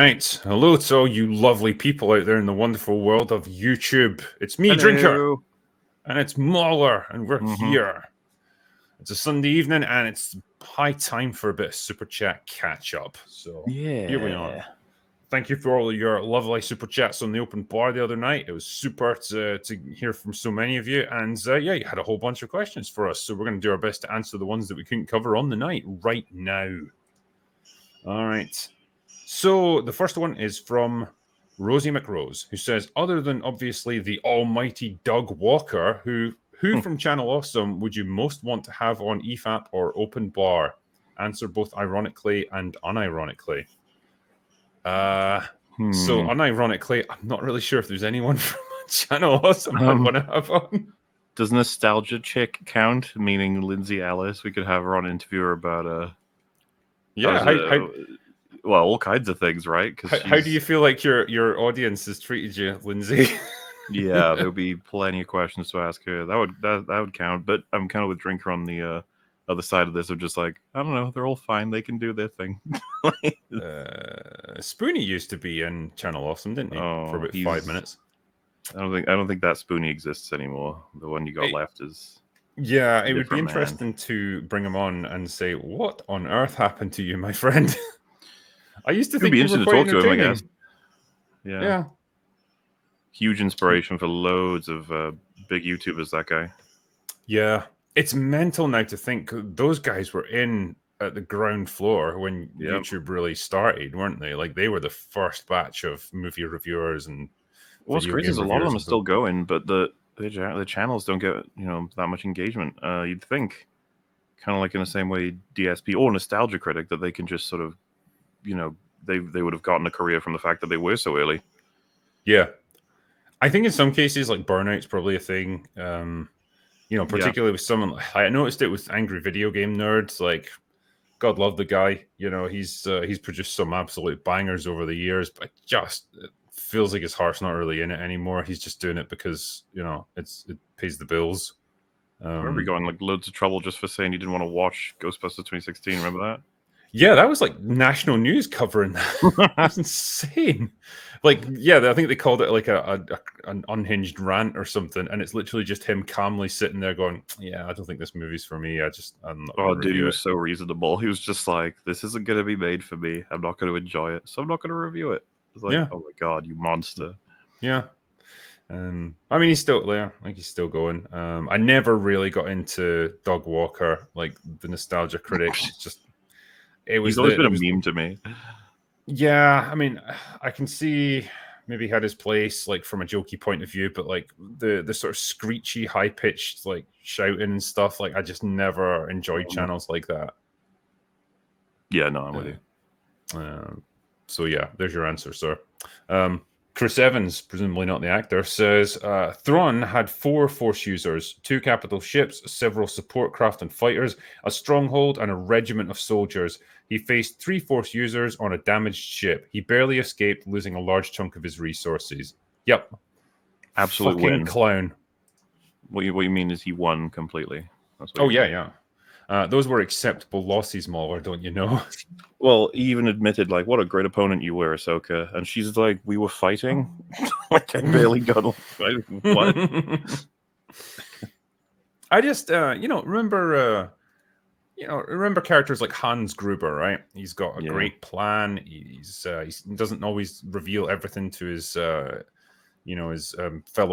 right. Hello to all you lovely people out there in the wonderful world of YouTube. It's me, Drinker, and it's Mauler, and we're here. It's a Sunday evening, and it's high time for a bit of Super Chat catch-up. So here we are. Thank you for all of your lovely Super Chats on the open bar the other night. It was super to hear from so many of you. And yeah, you had a whole bunch of questions for us. So we're going to do our best to answer the ones that we couldn't cover on the night right now. All right. So the first one is from Rosie McRose, who says, other than obviously the almighty Doug Walker, who from Channel Awesome would you most want to have on EFAP or Open Bar? Answer both ironically and unironically. So unironically, I'm not really sure if there's anyone from Channel Awesome I'd want to have on. Does Nostalgia Chick count? Meaning Lindsay Ellis? We could have her on interviewer about well, all kinds of things, right? How do you feel like your audience has treated you, Lindsay? Yeah, there'll be plenty of questions to ask her. That would count. But I'm kind of with Drinker on the other side of this. Of just like, I don't know, they're all fine. They can do their thing. Spoonie used to be in Channel Awesome, didn't he? For about 5 minutes. I don't think that Spoonie exists anymore. The one you got left is. Yeah, it would be interesting to bring him on and say, "What on earth happened to you, my friend?" I used to think be interesting to talk to him, I guess. Yeah. Huge inspiration for loads of big YouTubers, that guy. Yeah. It's mental now to think those guys were in at the ground floor when YouTube really started, weren't they? Like, they were the first batch of movie reviewers and what's crazy is a lot of them are still going, but the channels don't get, that much engagement. You'd think, kind of like in the same way DSP or Nostalgia Critic, that they can just sort of, they would have gotten a career from the fact that they were so early. Yeah. I think in some cases, like, burnout's probably a thing. Particularly with someone, I noticed it with Angry Video Game Nerds. Like, God love the guy. He's produced some absolute bangers over the years, but it feels like his heart's not really in it anymore. He's just doing it because it pays the bills. I remember going like loads of trouble just for saying you didn't want to watch Ghostbusters 2016. Remember that? Yeah, that was like national news covering that. That's insane. Like, yeah, I think they called it like an unhinged rant or something, and it's literally just him calmly sitting there going, "Yeah, I don't think this movie's for me. I'm not." Oh, dude, he was so reasonable. He was just like, "This isn't going to be made for me. I'm not going to enjoy it, so I'm not going to review it." It's like, oh my god, you monster. Yeah. I mean, he's still there. Like, he's still going. I never really got into Doug Walker, like the Nostalgia Critic. It's just. He's always been a meme to me. Yeah, I mean, I can see maybe he had his place, like, from a jokey point of view, but like the sort of screechy, high pitched, like, shouting and stuff. Like, I just never enjoyed channels like that. Yeah, no, I'm with you. So yeah, there's your answer, sir. Chris Evans, presumably not the actor, says Thrawn had 4 Force users, 2 capital ships, several support craft and fighters, a stronghold, and a regiment of soldiers. He faced 3 Force users on a damaged ship. He barely escaped, losing a large chunk of his resources. Yep. Absolute fucking win. Clown. What you mean is he won completely. Yeah. Those were acceptable losses, Mauler, don't you know? Well, he even admitted, like, what a great opponent you were, Ahsoka. And she's like, we were fighting? Like, I barely got what? I just, remember characters like Hans Gruber, right? He's got a great plan. He doesn't always reveal everything to his fellow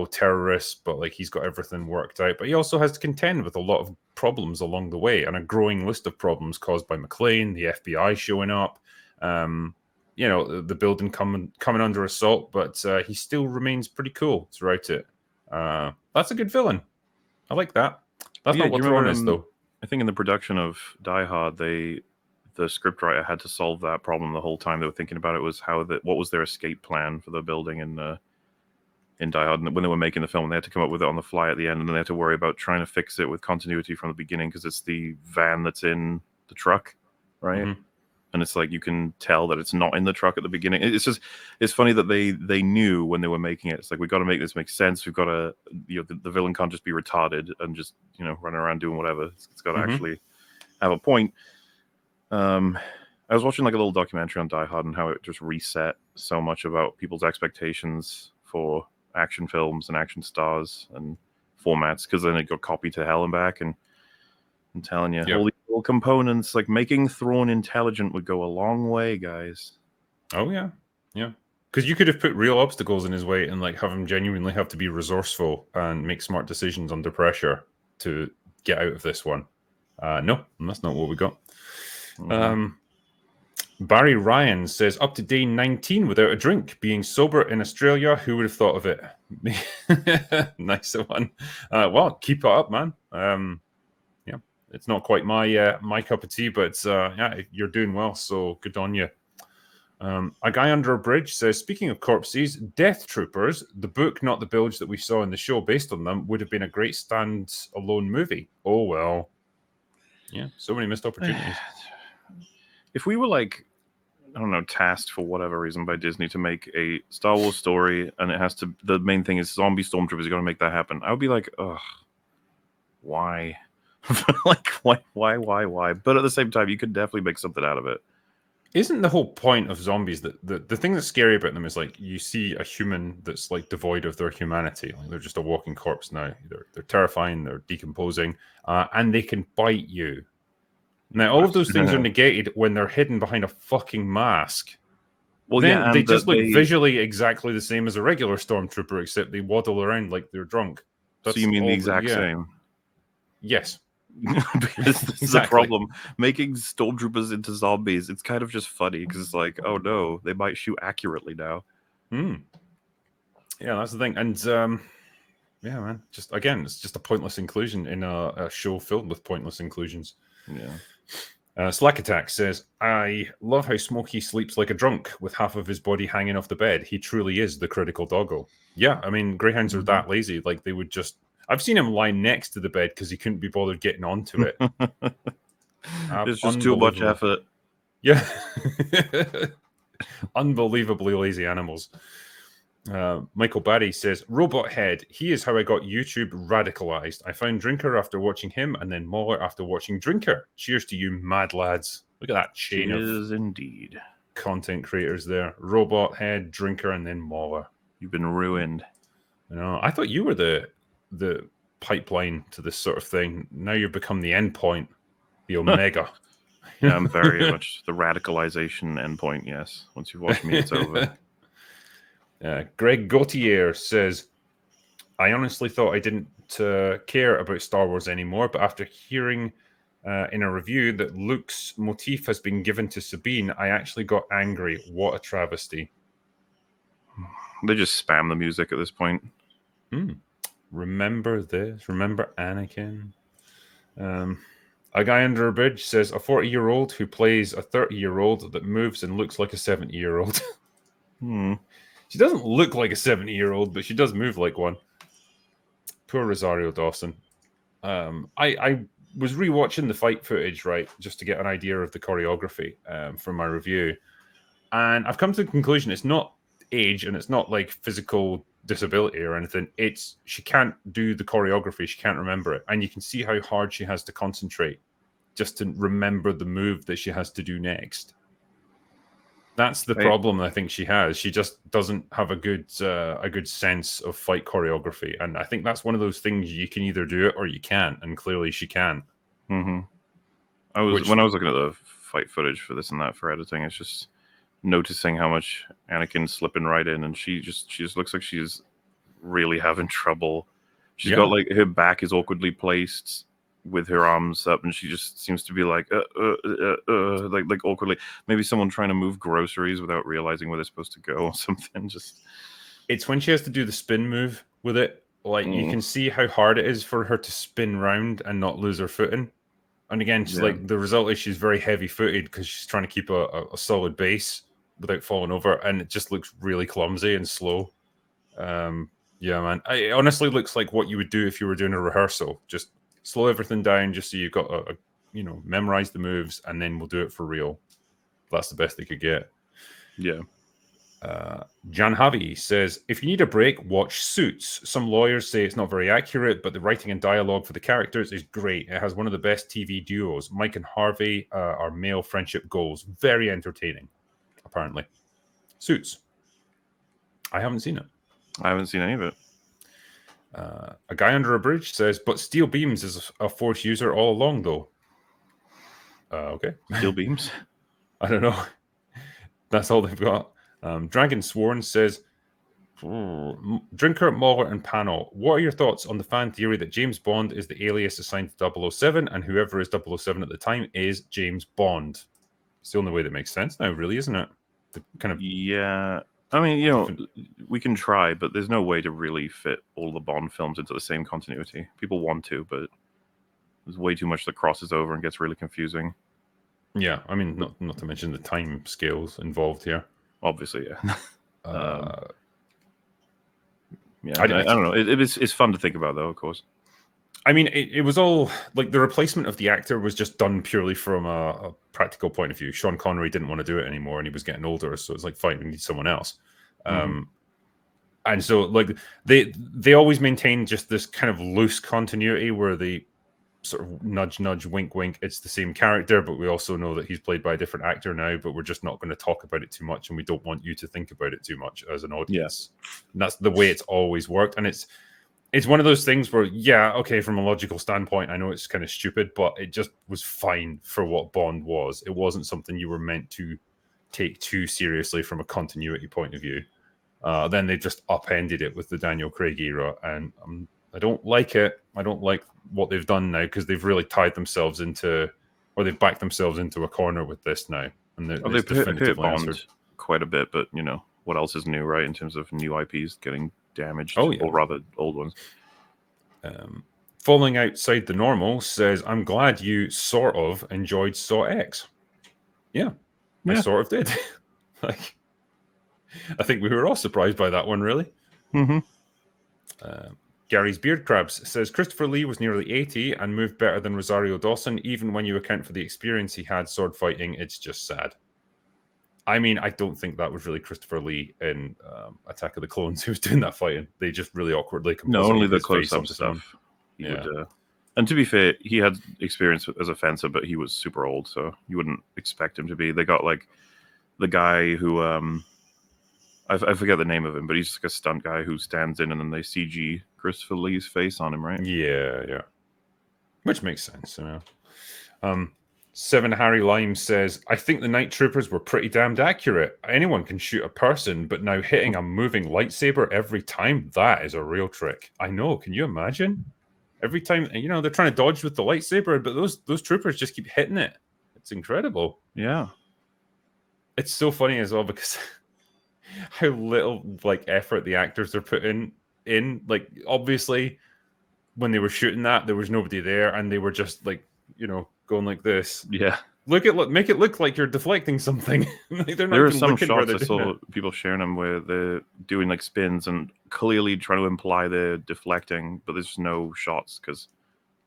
terrorists, but like, he's got everything worked out. But he also has to contend with a lot of problems along the way, and a growing list of problems caused by McClane, the FBI showing up, the building coming under assault. But he still remains pretty cool throughout it. That's a good villain. I like that. That's not what Thrawn is, though. I think in the production of Die Hard, the scriptwriter had to solve that problem the whole time they were thinking about it. Was what was their escape plan for the building in Die Hard, and when they were making the film, they had to come up with it on the fly at the end, and then they had to worry about trying to fix it with continuity from the beginning because it's the van that's in the truck, right? Mm-hmm. And it's like you can tell that it's not in the truck at the beginning. It's funny that they knew when they were making it. It's like, we've got to make this make sense. We've got to, the villain can't just be retarded and just running around doing whatever. It's got to actually have a point. I I was watching like a little documentary on Die Hard and how it just reset so much about people's expectations for action films and action stars and formats, because then it got copied to hell and back. And I'm telling you, all these little components, like making Thrawn intelligent, would go a long way, guys. Oh yeah, yeah. Because you could have put real obstacles in his way and like have him genuinely have to be resourceful and make smart decisions under pressure to get out of this one. No, that's not what we got. Barry Ryan says, up to day 19 without a drink, being sober in Australia. Who would have thought of it? Nice one. Well, keep it up, man. Yeah, it's not quite my cup of tea, but yeah, you're doing well, so good on you. A guy under a bridge says, speaking of corpses, Death Troopers, the book, not the bilge that we saw in the show based on them, would have been a great stand-alone movie. Oh, well. Yeah, so many missed opportunities. If we were like, I don't know, tasked for whatever reason by Disney to make a Star Wars story, and it has to, the main thing is zombie stormtroopers are going to make that happen, I would be like, ugh, why? Like, why? But at the same time, you could definitely make something out of it. Isn't the whole point of zombies that the thing that's scary about them is like you see a human that's like devoid of their humanity, like they're just a walking corpse now. They're terrifying, they're decomposing, and they can bite you. Now all of those things are negated when they're hidden behind a fucking mask. Well, then yeah, they just look visually exactly the same as a regular stormtrooper, except they waddle around like they're drunk. That's so you mean the exact same? Yes. Because this is a problem. Making stormtroopers into zombies, it's kind of just funny because it's like, oh no, they might shoot accurately now. Yeah, that's the thing. And yeah, man, just again, it's just a pointless inclusion in a show filled with pointless inclusions. Yeah. Slack Attack says, I love how Smokey sleeps like a drunk with half of his body hanging off the bed. He truly is the critical doggo. Yeah, I mean, greyhounds are that lazy. Like they would just, I've seen him lie next to the bed because he couldn't be bothered getting onto it. It's just too much effort. Yeah. Unbelievably lazy animals. Michael Barry says, Robot Head, he is how I got YouTube radicalized. I found Drinker after watching him and then Mauler after watching Drinker. Cheers to you, mad lads. Look at that chain of indeed content creators there. Robot Head, Drinker, and then Mauler. You've been ruined. You know, I thought you were the pipeline to this sort of thing. Now you've become the end point, the omega. Yeah, I'm very much the radicalization endpoint, yes. Once you've watched me, it's over. Greg Gautier says, I honestly thought I didn't care about Star Wars anymore, but after hearing in a review that Luke's motif has been given to Sabine, I actually got angry. What a travesty. They just spam the music at this point. Remember this? Remember Anakin? A guy under a bridge says, a 40-year-old who plays a 30-year-old that moves and looks like a 70-year-old. She doesn't look like a 70-year-old, but she does move like one. Poor Rosario Dawson. I was rewatching the fight footage, right, just to get an idea of the choreography from my review. And I've come to the conclusion it's not age and it's not like physical disability or anything. It's she can't do the choreography. She can't remember it. And you can see how hard she has to concentrate just to remember the move that she has to do next. That's the problem I think she has. She just doesn't have a good sense of fight choreography. And I think that's one of those things you can either do it or you can't. And clearly she can. When I was looking at the fight footage for this and that for editing, it's just noticing how much Anakin's slipping right in, and she just looks like she's really having trouble. She's got like her back is awkwardly placed with her arms up, and she just seems to be like like awkwardly. Maybe someone trying to move groceries without realizing where they're supposed to go or something. Just it's when she has to do the spin move with it. Like you can see how hard it is for her to spin round and not lose her footing. And again, she's like the result is she's very heavy footed because she's trying to keep a solid base without falling over, and it just looks really clumsy and slow. Yeah, man. It honestly looks like what you would do if you were doing a rehearsal. Just slow everything down, just so you've got memorize the moves, and then we'll do it for real. That's the best they could get. Yeah. Jan Javi says, if you need a break, watch Suits. Some lawyers say it's not very accurate, but the writing and dialogue for the characters is great. It has one of the best TV duos. Mike and Harvey are male friendship goals. Very entertaining, apparently. Suits. I haven't seen it. I haven't seen any of it. A guy under a bridge says, but Steel Beams is a Force user all along, though. Okay. Steel Beams? I don't know. That's all they've got. Dragon Sworn says, Drinker, Mauler, and Panel, what are your thoughts on the fan theory that James Bond is the alias assigned to 007 and whoever is 007 at the time is James Bond? It's the only way that makes sense now, really, isn't it? The kind of Yeah. I mean, we can try, but there's no way to really fit all the Bond films into the same continuity. People want to, but there's way too much that crosses over and gets really confusing. Yeah, I mean, not to mention the time scales involved here. Obviously, yeah. Yeah, I don't know. It's fun to think about, though, of course. I mean, it was all like the replacement of the actor was just done purely from a practical point of view. Sean Connery didn't want to do it anymore, and he was getting older, so it's like, fine, we need someone else. And so, like, they always maintain just this kind of loose continuity where they sort of nudge, nudge, wink, wink. It's the same character, but we also know that he's played by a different actor now. But we're just not going to talk about it too much, and we don't want you to think about it too much as an audience. And that's the way it's always worked, and it's one of those things where, yeah, okay, from a logical standpoint, I know it's kind of stupid, but it just was fine for what Bond was. It wasn't something you were meant to take too seriously from a continuity point of view. Then they just upended it with the Daniel Craig era, and I don't like it. I don't like what they've done now because they've really tied themselves into, or they've backed themselves into a corner with this now. And they've hit Bond quite a bit, but what else is new, right? In terms of new IPs getting damaged, or rather old ones. Falling Outside the Normal says, I'm glad you sort of enjoyed Saw X. Yeah. I sort of did. Like, I think we were all surprised by that one, really. Gary's Beard Crabs says, Christopher Lee was nearly 80 and moved better than Rosario Dawson. Even when you account for the experience he had sword fighting, it's just sad. I mean, I don't think that was really Christopher Lee in Attack of the Clones who was doing that fighting. They just really awkwardly composited. No, only the close-up stuff. And to be fair, he had experience as a fencer, but he was super old, so you wouldn't expect him to be. They got like the guy who I forget the name of him, but he's like a stunt guy who stands in and then they CG Christopher Lee's face on him, right? Yeah. Which makes sense, Seven Harry Lime says, I think the Night Troopers were pretty damned accurate. Anyone can shoot a person, but now hitting a moving lightsaber every time, that is a real trick. I know. Can you imagine? Every time, they're trying to dodge with the lightsaber, but those troopers just keep hitting it. It's incredible. Yeah. It's so funny as well because how little effort the actors are putting in. Like, obviously, when they were shooting that, there was nobody there, and they were just going like this. Yeah. Make it look like you're deflecting something. There are some shots I saw people sharing them where they're doing like spins and clearly trying to imply they're deflecting, but there's no shots because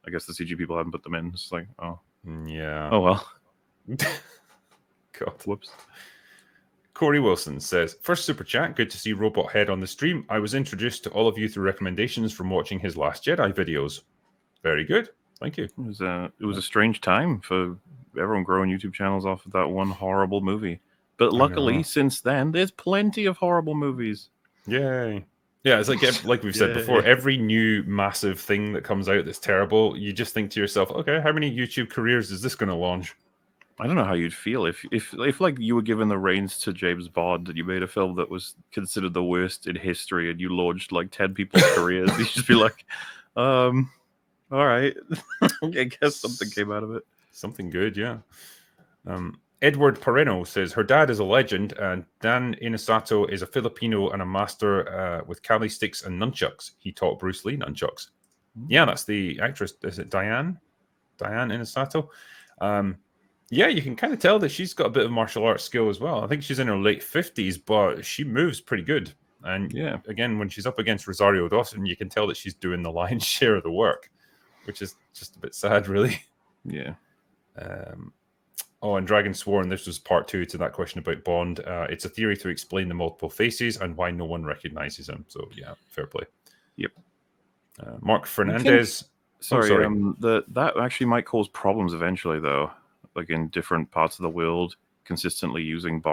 I guess the CG people haven't put them in. It's like, oh. Yeah. Oh, well. God. Whoops. Corey Wilson says, first super chat, good to see Robot Head on the stream. I was introduced to all of you through recommendations from watching his Last Jedi videos. Very good. Thank you. It was a strange time for everyone growing YouTube channels off of that one horrible movie. But luckily, since then, there's plenty of horrible movies. Yay. Yeah, it's like we've said before, every new massive thing that comes out that's terrible, you just think to yourself, okay, how many YouTube careers is this going to launch? I don't know how you'd feel if like you were given the reins to James Bond and you made a film that was considered the worst in history and you launched like 10 people's careers. You'd just be like, all right. I guess something came out of it. Something good, yeah. Edward Pereno says, her dad is a legend and Dan Inosato is a Filipino and a master with Kali sticks and nunchucks. He taught Bruce Lee nunchucks. Yeah, that's the actress. Is it Diane? Diane Inosato? Yeah, you can kind of tell that she's got a bit of martial arts skill as well. I think she's in her late 50s, but she moves pretty good. And yeah, again, when she's up against Rosario Dawson, you can tell that she's doing the lion's share of the work, which is just a bit sad, really. Yeah. Oh, and Dragon Sworn, this was part 2 to that question about Bond. It's a theory to explain the multiple faces and why no one recognizes him. So, yeah, fair play. Yep. Mark Fernandez. Sorry. That actually might cause problems eventually, though. Like in different parts of the world, consistently using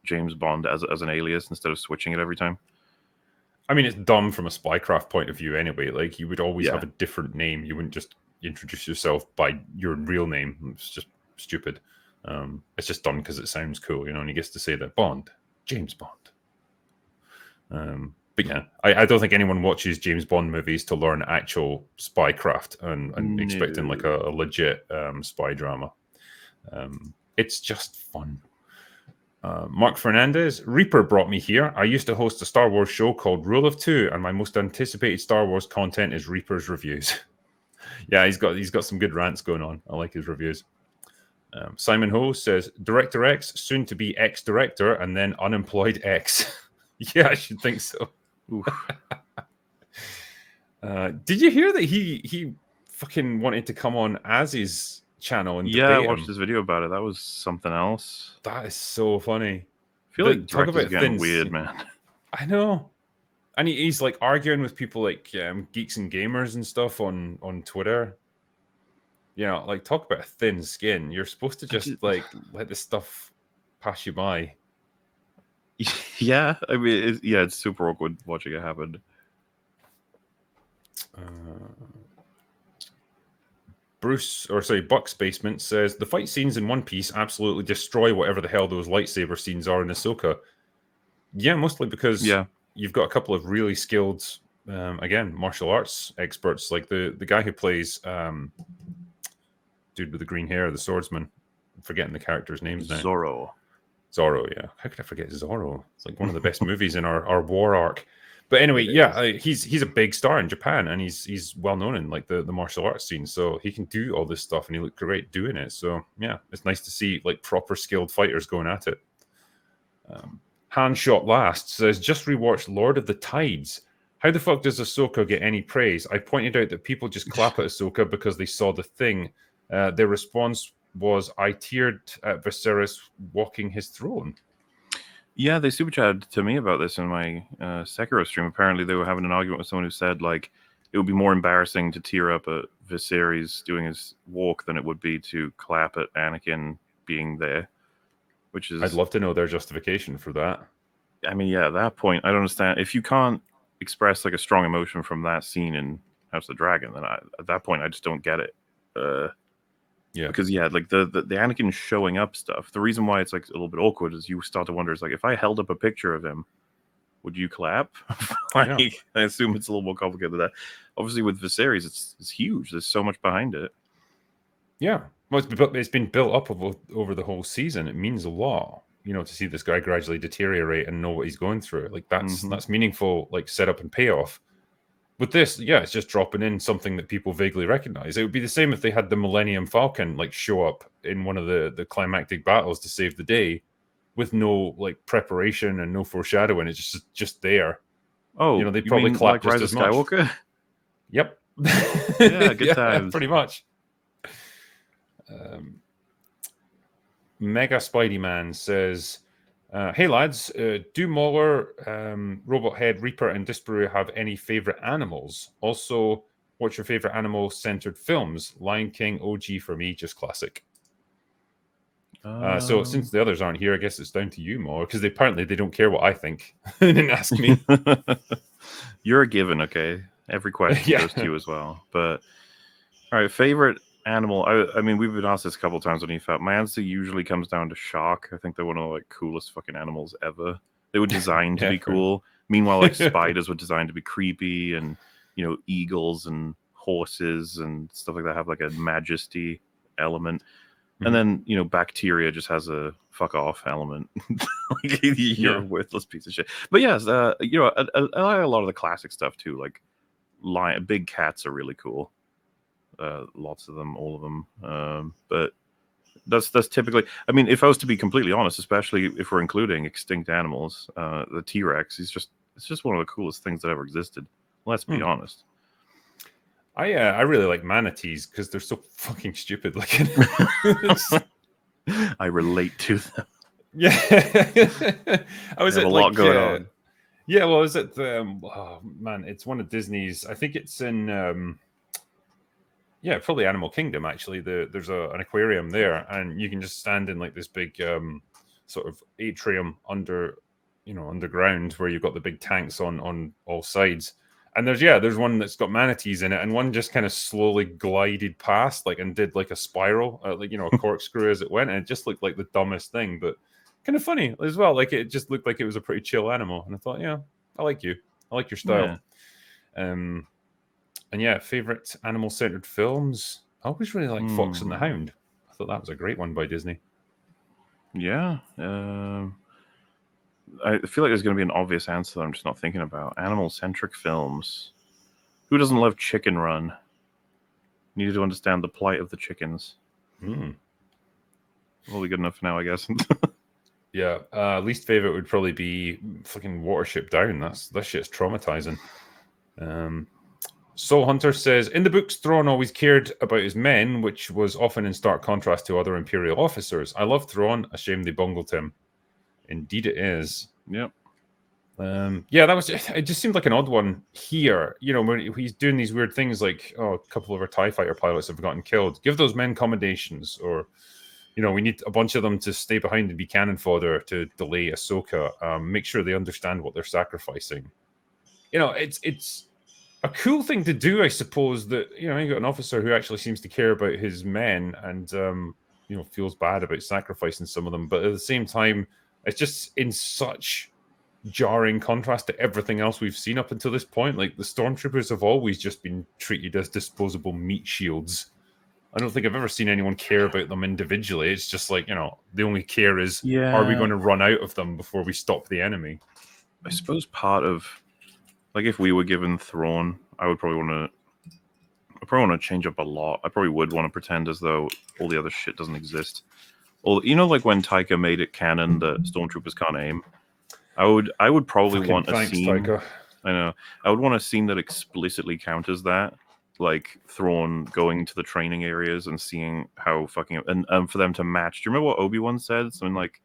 James Bond as an alias instead of switching it every time. I mean, it's dumb from a spycraft point of view anyway. Like, you would always have a different name. You wouldn't just introduce yourself by your real name. It's just stupid. It's just done because it sounds cool, and he gets to say that Bond, James Bond. But yeah, I don't think anyone watches James Bond movies to learn actual spycraft and expecting like a legit spy drama. It's just fun. Mark Fernandez, Reaper brought me here. I used to host a Star Wars show called Rule of Two, and my most anticipated Star Wars content is Reaper's reviews. Yeah, he's got some good rants going on. I like his reviews. Simon Ho says, Director X, soon to be ex-director, and then unemployed X. Yeah, I should think so. Did you hear that he fucking wanted to come on Az's channel and I watched this video about it. That was something else. That is so funny. I feel like talk about getting weird, man. I know. And he's like arguing with people like Geeks and Gamers and stuff on Twitter. Like talk about a thin skin. You're supposed to just like let this stuff pass you by. Yeah, I mean, it's super awkward watching it happen. Buck's Basement says the fight scenes in One Piece absolutely destroy whatever the hell those lightsaber scenes are in Ahsoka. Yeah, mostly because you've got a couple of really skilled, martial arts experts, like the guy who plays dude with the green hair, the swordsman. I'm forgetting the character's names now. Zorro, yeah. How could I forget Zorro? It's like one of the best movies in our war arc. But anyway, he's a big star in Japan, and he's well known in like the martial arts scene, so he can do all this stuff, and he looked great doing it. So yeah, it's nice to see like proper skilled fighters going at it. Handshot Last says, just rewatched Lord of the Tides. How the fuck does Ahsoka get any praise? I pointed out that people just clap at Ahsoka because they saw the thing. Their response was, I teared at Viserys walking his throne. Yeah, they super chatted to me about this in my Sekiro stream. Apparently, they were having an argument with someone who said, like, it would be more embarrassing to tear up at Viserys doing his walk than it would be to clap at Anakin being there. Which is... I'd love to know their justification for that. I mean, yeah, at that point, I don't understand. If you can't express, like, a strong emotion from that scene in House of the Dragon, then at that point, I just don't get it. Yeah, because like the Anakin showing up stuff, the reason why it's like a little bit awkward is you start to wonder, is like, if I held up a picture of him, would you clap? I assume it's a little more complicated than that. Obviously, with Viserys, it's huge. There's so much behind it. Yeah, well, it's been built up over the whole season. It means a lot, to see this guy gradually deteriorate and know what he's going through. Like that's meaningful, like setup and payoff. With this, it's just dropping in something that people vaguely recognize. It would be the same if they had the Millennium Falcon like show up in one of the climactic battles to save the day, with no like preparation and no foreshadowing. It's just there. Oh, they probably clap like just as much. Skywalker. Yep. Yeah, good times. Pretty much. Mega Spidey Man says, hey lads, do Mauler, Robot Head, Reaper, and Disparu have any favorite animals? Also, what's your favorite animal-centered films? Lion King, OG for me, just classic. So since the others aren't here, I guess it's down to you, Mauler, because apparently they don't care what I think. They didn't ask me. You're a given, okay? Every question goes to you as well. But all right, favorite animal. I mean, we've been asked this a couple of times on EFAP. My answer usually comes down to shark. I think they're one of the like coolest fucking animals ever. They were designed to be cool. Meanwhile, like spiders were designed to be creepy, and eagles and horses and stuff like that have like a majesty element. And then bacteria just has a fuck off element. Like, you're a worthless piece of shit. But yes, I like a lot of the classic stuff too. Like big cats are really cool. Lots of them, all of them. But that's typically, I mean, if I was to be completely honest, especially if we're including extinct animals, the T-Rex it's just one of the coolest things that ever existed. Let's be honest. I really like manatees because they're so fucking stupid looking. I relate to them. Yeah, I was They have at a lot going on. Yeah, well, is it? Oh man, it's one of Disney's. I think it's in. Yeah, probably Animal Kingdom. Actually, there's an aquarium there, and you can just stand in like this big sort of atrium underground where you've got the big tanks on all sides. And there's one that's got manatees in it, and one just kind of slowly glided past, like, and did like a spiral, like a corkscrew as it went, and it just looked like the dumbest thing, but kind of funny as well. Like it just looked like it was a pretty chill animal, and I thought, yeah, I like you, I like your style. Yeah. And yeah, favorite animal centered films. I always really like Fox and the Hound. I thought that was a great one by Disney. Yeah. I feel like there's going to be an obvious answer that I'm just not thinking about. Animal centric films. Who doesn't love Chicken Run? Needed to understand the plight of the chickens. Well, we good enough for now, I guess. Yeah. Least favorite would probably be fucking Watership Down. That shit's traumatizing. Soul Hunter says, in the books, Thrawn always cared about his men, which was often in stark contrast to other Imperial officers. I love Thrawn. A shame they bungled him. Indeed it is. Yep. Yeah, it just seemed like an odd one here. When he's doing these weird things like, a couple of our TIE fighter pilots have gotten killed. Give those men commendations, or we need a bunch of them to stay behind and be cannon fodder to delay Ahsoka. Make sure they understand what they're sacrificing. It's a cool thing to do, I suppose, that you got an officer who actually seems to care about his men and feels bad about sacrificing some of them, but at the same time, it's just in such jarring contrast to everything else we've seen up until this point. Like, the stormtroopers have always just been treated as disposable meat shields. I don't think I've ever seen anyone care about them individually. It's just like, the only care is, are we going to run out of them before we stop the enemy? I suppose part of, like, if we were given Thrawn, I would probably want to change up a lot. I probably would want to pretend as though all the other shit doesn't exist. Or, like when Taika made it canon that stormtroopers can't aim. I would probably want a scene. Taika. I know. I would want a scene that explicitly counters that, like Thrawn going to the training areas and seeing how fucking and for them to match. Do you remember what Obi-Wan said? Something like,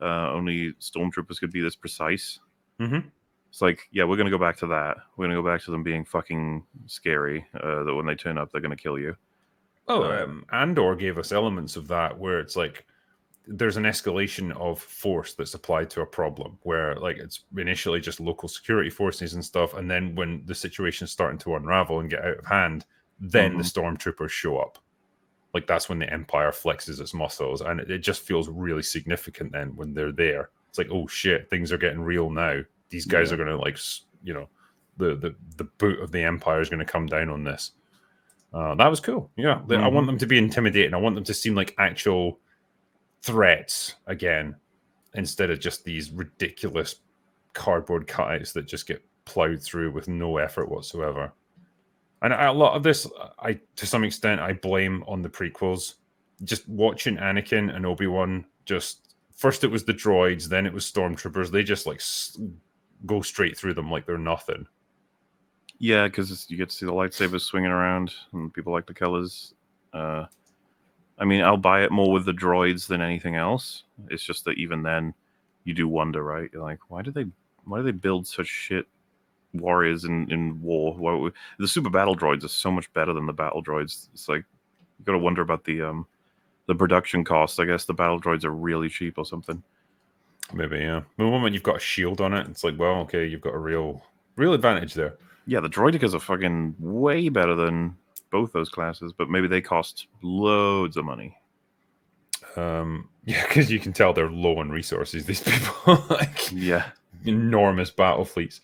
only stormtroopers could be this precise. Mm-hmm. It's like, yeah, we're gonna go back to that. We're gonna go back to them being fucking scary. That when they turn up, they're gonna kill you. Andor gave us elements of that, where it's like there's an escalation of force that's applied to a problem, where like it's initially just local security forces and stuff, and then when the situation's starting to unravel and get out of hand, then the stormtroopers show up. Like, that's when the Empire flexes its muscles, and it just feels really significant then when they're there. It's like, oh shit, things are getting real now. These guys are going to, like, the boot of the Empire is going to come down on this. That was cool. Yeah, I want them to be intimidating. I want them to seem like actual threats again, instead of just these ridiculous cardboard cutouts that just get plowed through with no effort whatsoever. And a lot of this, to some extent, I blame on the prequels. Just watching Anakin and Obi-Wan, just first it was the droids, then it was stormtroopers. They just like go straight through them like they're nothing. Yeah, because you get to see the lightsabers swinging around, and people like the colors. I mean, I'll buy it more with the droids than anything else. It's just that even then, you do wonder, right? You're like, why do they build such shit warriors in war? The super battle droids are so much better than the battle droids. It's like, you got to wonder about the production costs. I guess the battle droids are really cheap or something. Maybe, yeah. The moment you've got a shield on it, it's like, well, okay, you've got a real advantage there. Yeah, the droidekas are fucking way better than both those classes, but maybe they cost loads of money. Yeah, because you can tell they're low on resources, these people. Like, yeah, enormous battle fleets.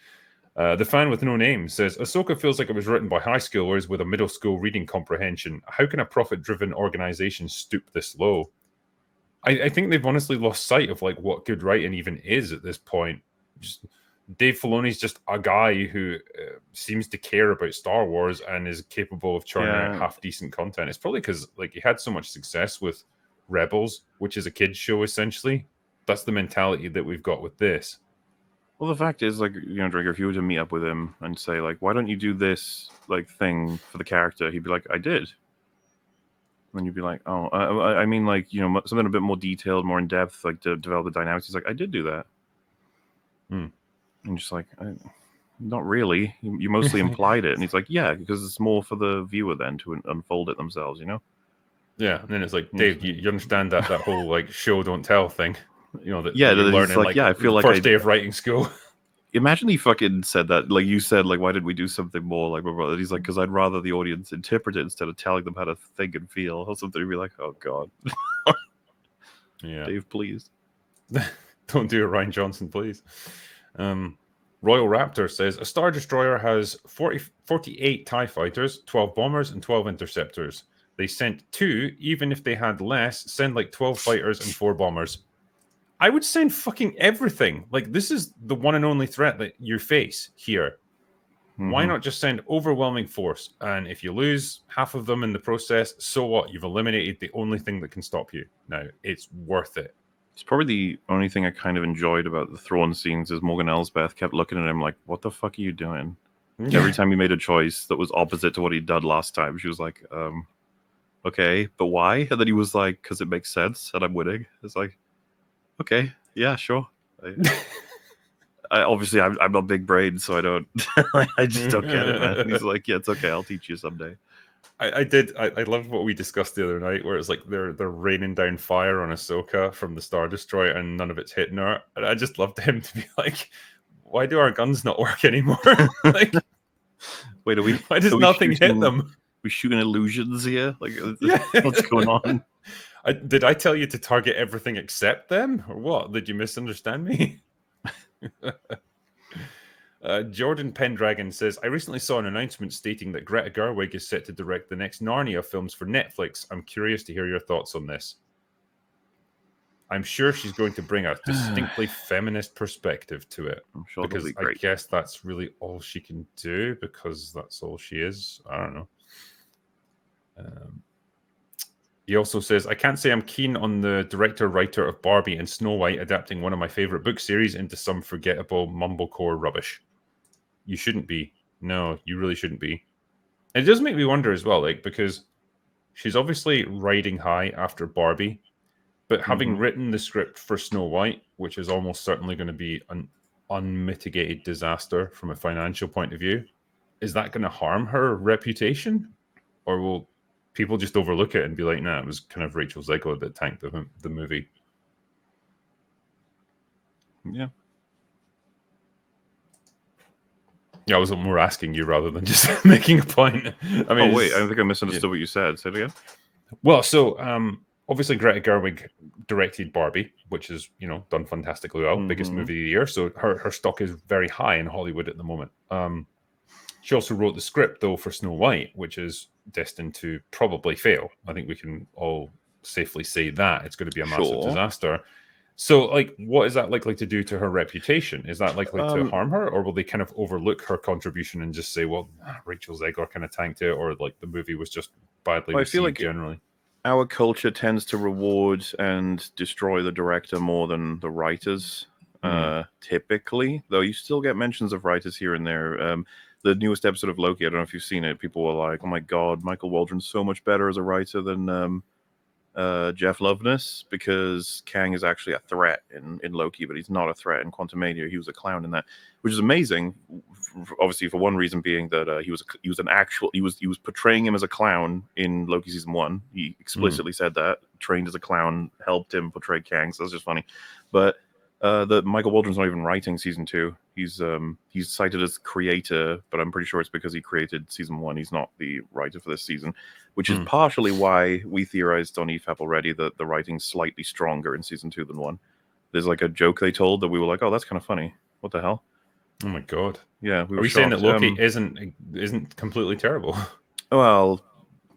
The fan with no name says, Ahsoka feels like it was written by high schoolers with a middle school reading comprehension. How can a profit-driven organization stoop this low? I think they've honestly lost sight of like what good writing even is at this point. Just Dave Filoni's just a guy who seems to care about Star Wars and is capable of churning out half-decent content. It's probably because like he had so much success with Rebels, which is a kids show essentially. That's the mentality that we've got with this. Well, the fact is, like, Drinker, if you were to meet up with him and say, like, why don't you do this like thing for the character? He'd be like, I did. And you'd be like, oh, I mean, like, you know, something a bit more detailed, more in depth, like to develop the dynamics. He's like, I did do that. And just like, not really. You mostly implied it. And he's like, yeah, because it's more for the viewer then to unfold it themselves, you know? Yeah, and then it's like, Dave, you understand that whole like show don't tell thing, you know? That Yeah, you learn in like, yeah, I feel like first day of writing school. Imagine he fucking said that, like you said, like, why did we do something more like my brother? He's like, because I'd rather the audience interpret it instead of telling them how to think and feel or something. He'd be like, oh god, Yeah, Dave, please don't do it, Ryan Johnson, please. Royal Raptor says a Star Destroyer has 48 TIE fighters, 12 bombers, and 12 interceptors. They sent 2, even if they had less, send like 12 fighters and 4 bombers. I would send fucking everything. Like, this is the one and only threat that you face here. Why not just send overwhelming force? And if you lose half of them in the process, so what? You've eliminated the only thing that can stop you. Now, it's worth it. It's probably the only thing I kind of enjoyed about the throne scenes is Morgan Elsbeth kept looking at him like, what the fuck are you doing? Every time he made a choice that was opposite to what he'd done last time, she was like, okay, but why? And then he was like, because it makes sense and I'm winning. It's like, okay, yeah, sure. I obviously I'm not big brain, so I don't. I just don't get it, man. He's like, yeah, it's okay. I'll teach you someday. I loved what we discussed the other night, where it's like they're raining down fire on Ahsoka from the Star Destroyer, and none of it's hitting her. And I just loved him to be like, "Why do our guns not work anymore? Like, wait, why does nothing hit them? We shooting illusions here? Like, what's going on?" Did I tell you to target everything except them, or what? Did you misunderstand me? Jordan Pendragon says, I recently saw an announcement stating that Greta Gerwig is set to direct the next Narnia films for Netflix. I'm curious to hear your thoughts on this. I'm sure she's going to bring a distinctly feminist perspective to it. I'm sure because I guess that's really all she can do, because that's all she is. I don't know. He also says, I can't say I'm keen on the director-writer of Barbie and Snow White adapting one of my favorite book series into some forgettable mumblecore rubbish. You shouldn't be. No, you really shouldn't be. And it does make me wonder as well, like, because she's obviously riding high after Barbie, but having written the script for Snow White, which is almost certainly going to be an unmitigated disaster from a financial point of view, is that going to harm her reputation? Or will people just overlook it and be like, nah, it was kind of Rachel Zegler that tanked the movie? Yeah. Yeah, I was more asking you rather than just making a point. I mean, oh wait, I think I misunderstood what you said. Say it again. Well, so obviously Greta Gerwig directed Barbie, which is, you know, done fantastically well, biggest movie of the year. So her stock is very high in Hollywood at the moment. She also wrote the script though for Snow White, which is destined to probably fail. I think we can all safely say that it's going to be a massive disaster. So, like, what is that likely to do to her reputation? Is that likely to harm her, or will they kind of overlook her contribution and just say, well, Rachel Zegler kind of tanked it, or like the movie was just badly received? I feel like generally our culture tends to reward and destroy the director more than the writers, typically, though you still get mentions of writers here and there. The newest episode of Loki, I don't know if you've seen it, people were like, oh my god, Michael Waldron's so much better as a writer than Jeff Loveness, because Kang is actually a threat in Loki, but he's not a threat in Quantumania. He was a clown in that, which is amazing. Obviously, for one reason being that he was portraying him as a clown in Loki season 1. He explicitly said that, trained as a clown, helped him portray Kang. So that's just funny. But the Michael Waldron's not even writing season 2. He's cited as creator, but I'm pretty sure it's because he created season 1. He's not the writer for this season, which is partially why we theorized on EFAP already that the writing's slightly stronger in season 2 than 1. There's like a joke they told that we were like, oh, that's kind of funny. What the hell? Oh my god! Yeah, are we saying that Loki isn't completely terrible? Well,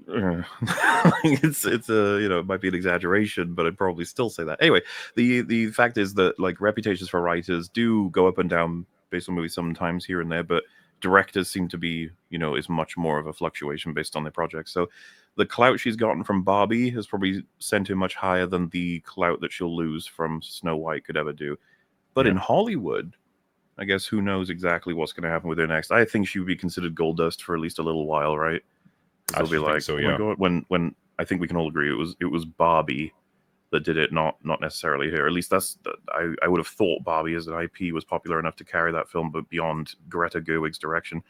it's a, you know, it might be an exaggeration, but I'd probably still say that. Anyway, the fact is that like reputations for writers do go up and down based on movies sometimes here and there, but directors seem to be, you know, is much more of a fluctuation based on their projects. So the clout she's gotten from Barbie has probably sent her much higher than the clout that she'll lose from Snow White could ever do. But in Hollywood, I guess who knows exactly what's going to happen with her next. I think she would be considered gold dust for at least a little while, right? They'll be like, so, yeah. Oh my God. When I think we can all agree it was Barbie that did it, not necessarily her. At least that's I would have thought Barbie as an IP was popular enough to carry that film, but beyond Greta Gerwig's direction.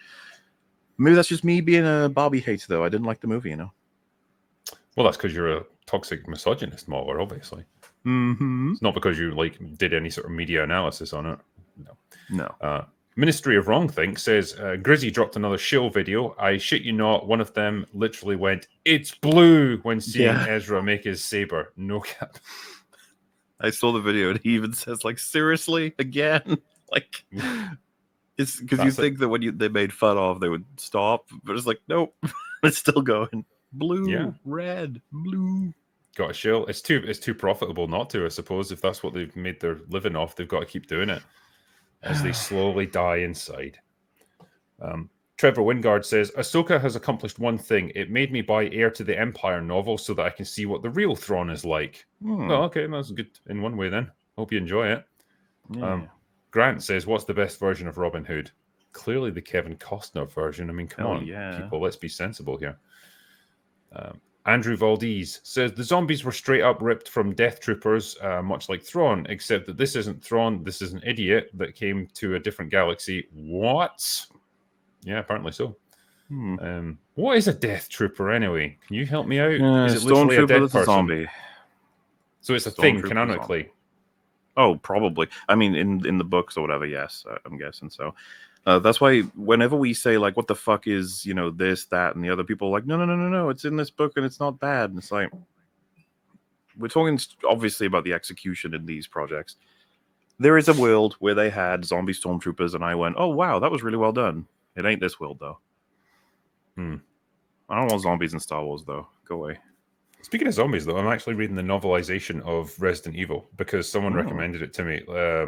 Maybe that's just me being a Barbie hater, though. I didn't like the movie, you know. Well, that's because you're a toxic misogynist, Mauler, obviously. Mm-hmm. It's not because you did any sort of media analysis on it. No. Ministry of Wrongthink says Grizzy dropped another shill video. I shit you not, one of them literally went, "It's blue" when seeing Ezra make his saber. No cap. I saw the video and he even says, like, seriously again? Like, it's because you think that when they made fun of, they would stop, but it's like, nope, it's still going. Blue, red, blue. Got a shill. It's too profitable not to, I suppose. If that's what they've made their living off, they've got to keep doing it as they slowly die inside. Trevor Wingard says, Ahsoka has accomplished one thing. It made me buy Heir to the Empire novel so that I can see what the real Thrawn is like. Oh, okay, that's good in one way then. Hope you enjoy it. Yeah. Grant says, what's the best version of Robin Hood? Clearly the Kevin Costner version. I mean, come on, people, let's be sensible here. Andrew Valdez says, the zombies were straight up ripped from Death Troopers, much like Thrawn, except that this isn't Thrawn, this is an idiot that came to a different galaxy. What? Yeah, apparently so. What is a Death Trooper anyway? Can you help me out? Is it literally a dead person? Zombie. So it's a thing, canonically. Oh, probably. I mean, in the books or whatever, yes, I'm guessing so. That's why whenever we say, like, what the fuck is, this, that, and the other, people are like, no, it's in this book and it's not bad. And it's like, we're talking obviously about the execution in these projects. There is a world where they had zombie stormtroopers, and I went, oh, wow, that was really well done. It ain't this world, though. I don't want zombies in Star Wars, though. Go away. Speaking of zombies, though, I'm actually reading the novelization of Resident Evil because someone recommended it to me.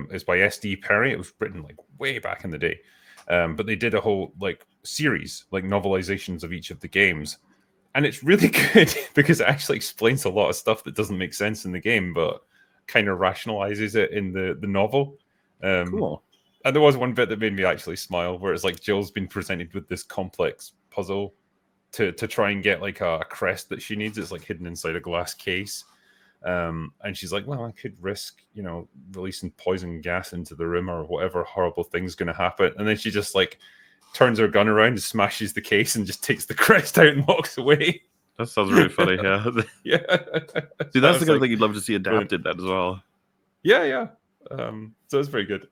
It's by S.D. Perry. It was written way back in the day. But they did a whole series, novelizations of each of the games. And it's really good because it actually explains a lot of stuff that doesn't make sense in the game, but kind of rationalizes it in the novel. Cool. And there was one bit that made me actually smile where it's like Jill's been presented with this complex puzzle to try and get a crest that she needs. It's hidden inside a glass case. And she's like, well, I could risk, releasing poison gas into the room or whatever horrible thing's going to happen. And then she just turns her gun around and smashes the case and just takes the crest out and walks away. That sounds really funny. Yeah. Yeah. See, that's the kind of thing you'd love to see adapted that as well. Yeah. So it's very good.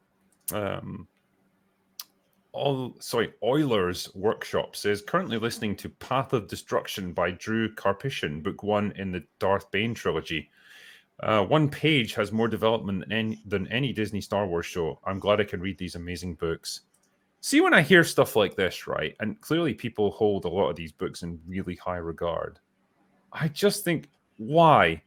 Euler's Workshop says, currently listening to Path of Destruction by Drew Karpyshyn, book 1 in the Darth Bane trilogy. One page has more development than any Disney Star Wars show. I'm glad I can read these amazing books. See, when I hear stuff like this, right, and clearly people hold a lot of these books in really high regard, I just think, why?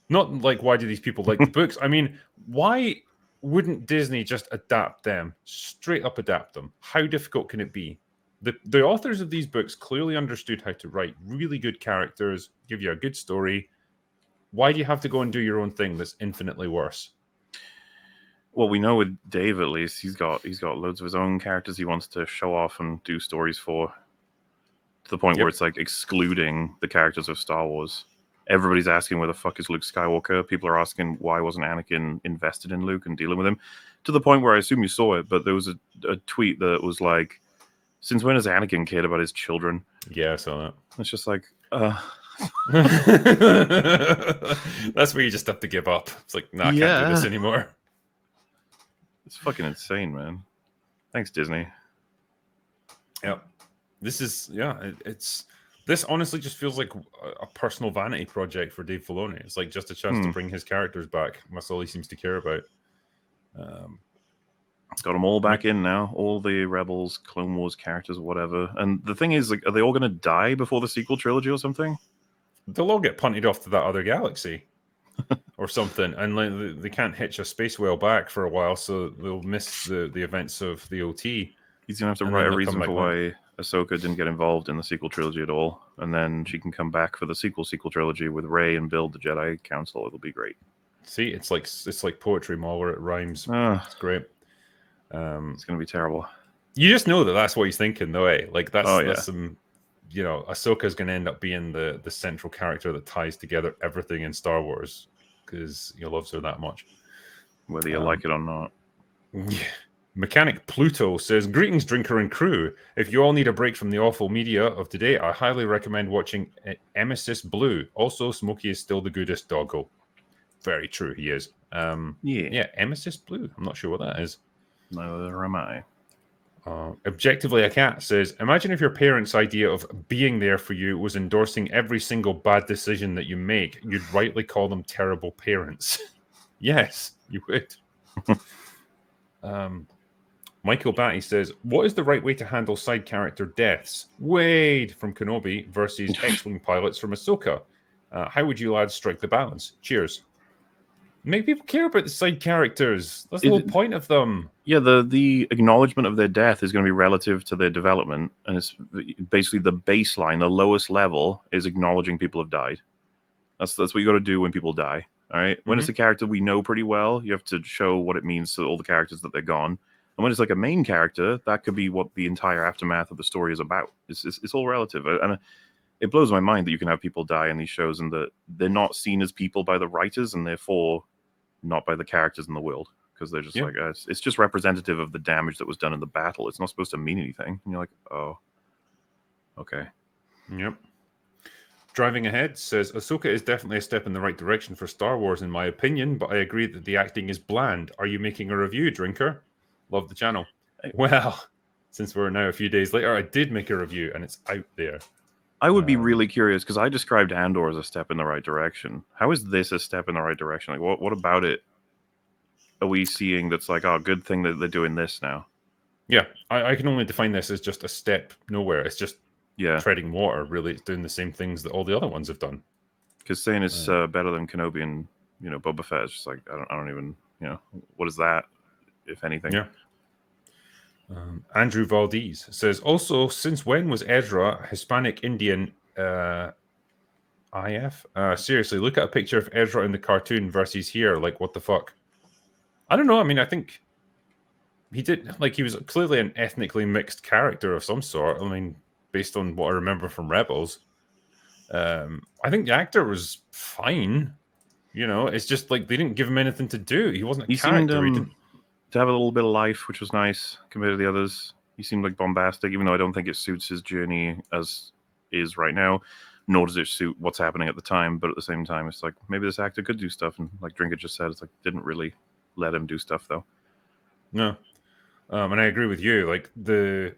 Not why do these people like the books? I mean, why wouldn't Disney just adapt them? Straight up adapt them. How difficult can it be? The authors of these books clearly understood how to write really good characters, give you a good story. Why do you have to go and do your own thing that's infinitely worse? Well, we know with Dave, at least, he's got loads of his own characters he wants to show off and do stories for, to the point where it's excluding the characters of Star Wars. Everybody's asking where the fuck is Luke Skywalker. People are asking why wasn't Anakin invested in Luke and dealing with him, to the point where I assume you saw it, but there was a tweet that was like, since when has Anakin cared about his children? Yeah, I saw that. It's just that's where you just have to give up. It's like, nah, I can't do this anymore. It's fucking insane, man. Thanks, Disney. Yeah. This is, this honestly just feels like a personal vanity project for Dave Filoni. It's just a chance to bring his characters back. That's all he seems to care about. Got them all back in now. All the Rebels, Clone Wars characters, whatever. And the thing is, are they all going to die before the sequel trilogy or something? They'll all get punted off to that other galaxy or something. And they can't hitch a space whale back for a while, so they'll miss the events of the OT. He's going to have to write a reason for why Ahsoka didn't get involved in the sequel trilogy at all. And then she can come back for the sequel trilogy with Rey and build the Jedi Council. It'll be great. See, it's like poetry, Mauler. It rhymes. It's great. It's going to be terrible. You just know that's what he's thinking, though, eh? That's some you know, Ahsoka is going to end up being the central character that ties together everything in Star Wars because he loves her that much. Whether you like it or not. Yeah. Mechanic Pluto says, greetings, drinker and crew. If you all need a break from the awful media of today, I highly recommend watching Emesis Blue. Also, Smokey is still the goodest doggo. Very true, he is. Yeah, Emesis Blue. I'm not sure what that is. Neither am I. Objectively, a cat says, imagine if your parents' idea of being there for you was endorsing every single bad decision that you make. You'd rightly call them terrible parents. Yes, you would. Michael Batty says, what is the right way to handle side character deaths? Wade from Kenobi versus X-Wing pilots from Ahsoka. How would you lads strike the balance? Cheers. Make people care about the side characters. That's the whole point of them. Yeah, the acknowledgement of their death is going to be relative to their development, and it's basically the baseline, the lowest level is acknowledging people have died. That's what you got to do when people die. All right. When it's a character we know pretty well, you have to show what it means to all the characters that they're gone. And when it's like a main character, that could be what the entire aftermath of the story is about. It's all relative, and it blows my mind that you can have people die in these shows and that they're not seen as people by the writers, and therefore not by the characters in the world, because they're just like it's just representative of the damage that was done in the battle. It's not supposed to mean anything. And you're like, oh, okay, yep. Driving Ahead says, Ahsoka is definitely a step in the right direction for Star Wars, in my opinion, but I agree that the acting is bland. Are you making a review, drinker? Love the channel. Well, since we're now a few days later, I did make a review, and it's out there. I would be really curious, because I described Andor as a step in the right direction. How is this a step in the right direction? Like, what about it are we seeing that's like, oh, good thing that they're doing this now? Yeah, I can only define this as just a step nowhere. It's just treading water, really. It's doing the same things that all the other ones have done. Because saying it's better than Kenobi and, Boba Fett is just like, I don't even, what is that, if anything? Yeah. Andrew Valdez says, also, since when was Ezra Hispanic Indian IF? Seriously, look at a picture of Ezra in the cartoon versus here. Like, what the fuck? I don't know. I mean, I think he was clearly an ethnically mixed character of some sort. I mean, based on what I remember from Rebels. I think the actor was fine. It's just like they didn't give him anything to do. He wasn't a character. He didn't to have a little bit of life, which was nice compared to the others. He seemed like bombastic, even though I don't think it suits his journey as is right now, nor does it suit what's happening at the time. But at the same time, it's like maybe this actor could do stuff, and like Drinker just said, it's like didn't really let him do stuff though. No, and I agree with you. Like the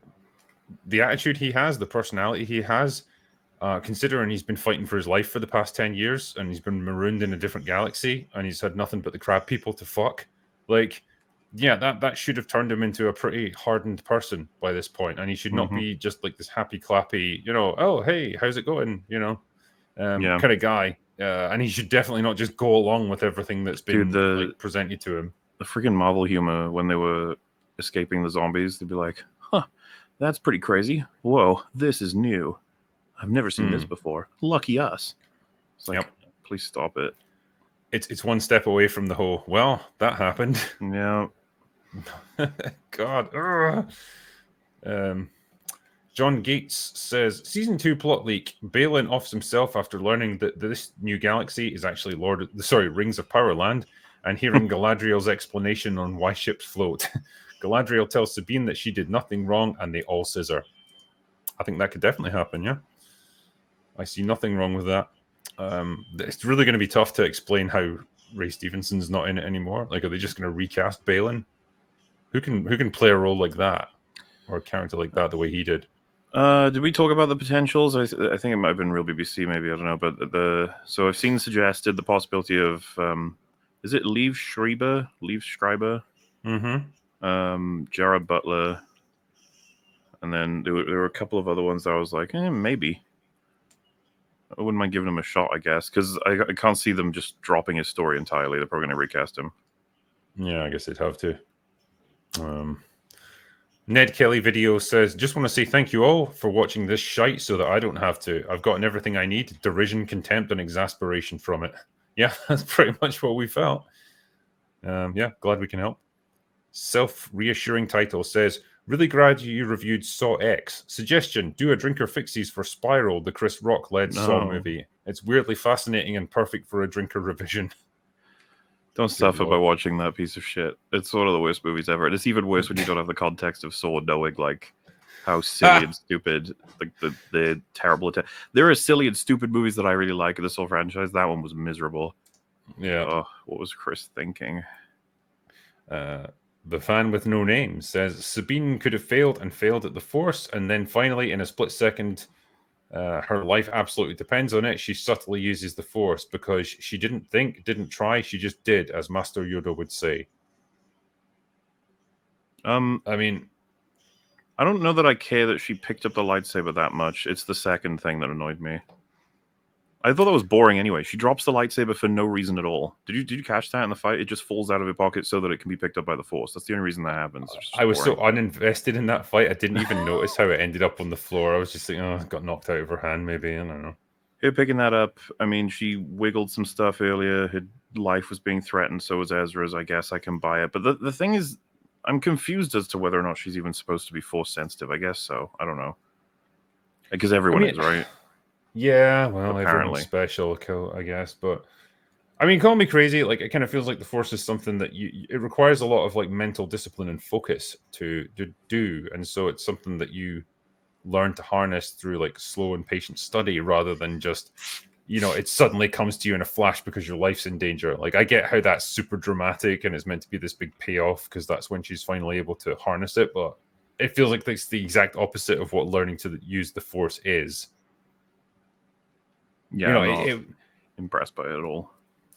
attitude he has, the personality he has, considering he's been fighting for his life for the past 10 years, and he's been marooned in a different galaxy, and he's had nothing but the crab people to fuck. Like, yeah, that should have turned him into a pretty hardened person by this point, and he should not be just like this happy clappy, oh hey, how's it going, kind of guy. And he should definitely not just go along with everything that's been presented to him. The freaking Marvel humor when they were escaping the zombies, they'd be like, "Huh, that's pretty crazy. Whoa, this is new. I've never seen this before. Lucky us." It's like, please stop it. It's one step away from the whole, well, that happened. Yeah. God. John Gates says, Season 2 plot leak. Balin offs himself after learning that this new galaxy is actually Rings of Power Land, and hearing Galadriel's explanation on why ships float. Galadriel tells Sabine that she did nothing wrong, and they all scissor. I think that could definitely happen, yeah? I see nothing wrong with that. It's really going to be tough to explain how Ray Stevenson's not in it anymore. Like, are they just going to recast Balin? Who can play a role like that, or a character like that the way he did? Did we talk about the potentials? I think it might have been Real BBC, maybe, I don't know. But so I've seen suggested the possibility of is it Liev Schreiber? Jared Butler, and then there were a couple of other ones that I was like, maybe. I wouldn't mind giving him a shot, I guess, because I can't see them just dropping his story entirely. They're probably going to recast him. Yeah, I guess they'd have to. Ned Kelly Video says, just want to say thank you all for watching this shite so that I don't have to. I've gotten everything I need. Derision, contempt, and exasperation from it. Yeah, that's pretty much what we felt. Yeah, glad we can help. Self-reassuring title says, Really glad you reviewed Saw X. Suggestion: do a Drinker Fixies for Spiral, the Chris Rock-led Saw movie. It's weirdly fascinating and perfect for a Drinker revision. Don't suffer by watching that piece of shit. It's one of the worst movies ever. And it's even worse when you don't have the context of Saw, knowing like how silly and stupid the terrible there are silly and stupid movies that I really like in the Saw franchise. That one was miserable. Yeah. Oh, what was Chris thinking? The fan with no name says Sabine could have failed at the Force, and then finally, in a split second, her life absolutely depends on it. She subtly uses the Force because she didn't think, didn't try, she just did, as Master Yoda would say. I mean, I don't know that I care that she picked up the lightsaber that much. It's the second thing that annoyed me. I thought that was boring anyway. She drops the lightsaber for no reason at all. Did you catch that in the fight? It just falls out of her pocket so that it can be picked up by the Force. That's the only reason that happens. I was so uninvested in that fight, I didn't even notice how it ended up on the floor. I was just like, oh, it got knocked out of her hand, maybe. I don't know. Her picking that up, I mean, she wiggled some stuff earlier. Her life was being threatened, so was Ezra's. I guess I can buy it. But the thing is, I'm confused as to whether or not she's even supposed to be Force sensitive. I guess so. I don't know. Because everyone is, right? Yeah, well, everyone's special, I guess. But I mean, call me crazy. Like, it kind of feels like the Force is something that it requires a lot of like mental discipline and focus to do, and so it's something that you learn to harness through like slow and patient study, rather than just, you know, it suddenly comes to you in a flash because your life's in danger. Like, I get how that's super dramatic and it's meant to be this big payoff because that's when she's finally able to harness it, but it feels like that's the exact opposite of what learning to use the Force is. Yeah, you know, I'm not impressed by it at all.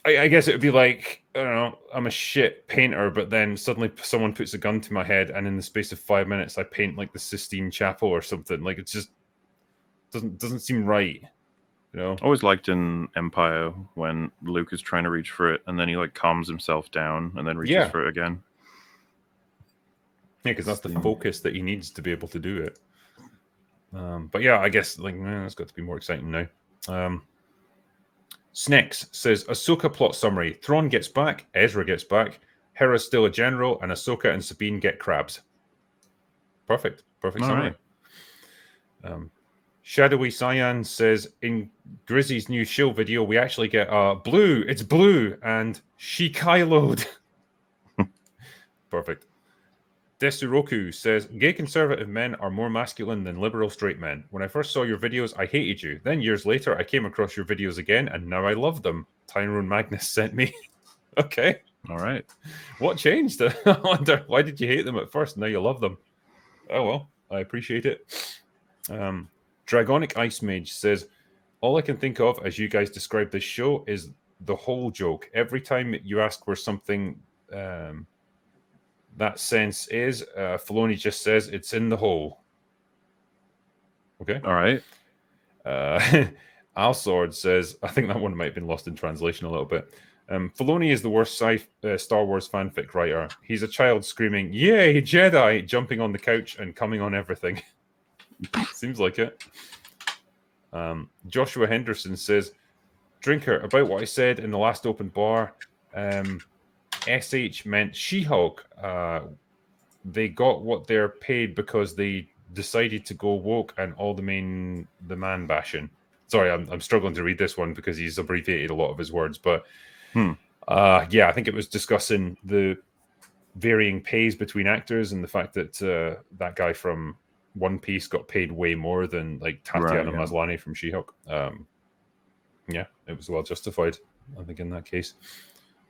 I guess it would be like, I don't know, I'm a shit painter, but then suddenly someone puts a gun to my head, and in the space of 5 minutes, I paint like the Sistine Chapel or something. Like, it just doesn't seem right, you know. I always liked in Empire when Luke is trying to reach for it, and then he like calms himself down and then reaches for it again. Yeah, because that's the focus that he needs to be able to do it. But yeah, I guess like it's got to be more exciting now. Snex says Ahsoka plot summary: Thrawn gets back, Ezra gets back, Hera's still a general, and Ahsoka and Sabine get crabs. Perfect summary. Shadowy Cyan says in Grizzy's new shill video, we actually get blue. It's blue, and she Kylo'd. Perfect. Desuroku says, gay conservative men are more masculine than liberal straight men. When I first saw your videos, I hated you. Then years later, I came across your videos again, and now I love them. Tyrone Magnus sent me. Okay. All right. What changed? I wonder, why did you hate them at first? Now you love them. Oh, well, I appreciate it. Dragonic Ice Mage says, all I can think of as you guys describe this show is the whole joke. Every time you ask where something... that sense is, Filoni just says it's in the hole. Okay. All right. Alsword says, I think that one might have been lost in translation a little bit. Filoni is the worst Star Wars fanfic writer. He's a child screaming, "Yay, Jedi!" jumping on the couch and coming on everything. Seems like it. Joshua Henderson says, Drinker, about what I said in the last open bar, SH meant She-Hulk. They got what they're paid because they decided to go woke and all the man bashing. Sorry, I'm struggling to read this one because he's abbreviated a lot of his words. But yeah, I think it was discussing the varying pays between actors and the fact that that guy from One Piece got paid way more than like Tatiana Maslany from She-Hulk. Yeah, it was well justified, I think, in that case.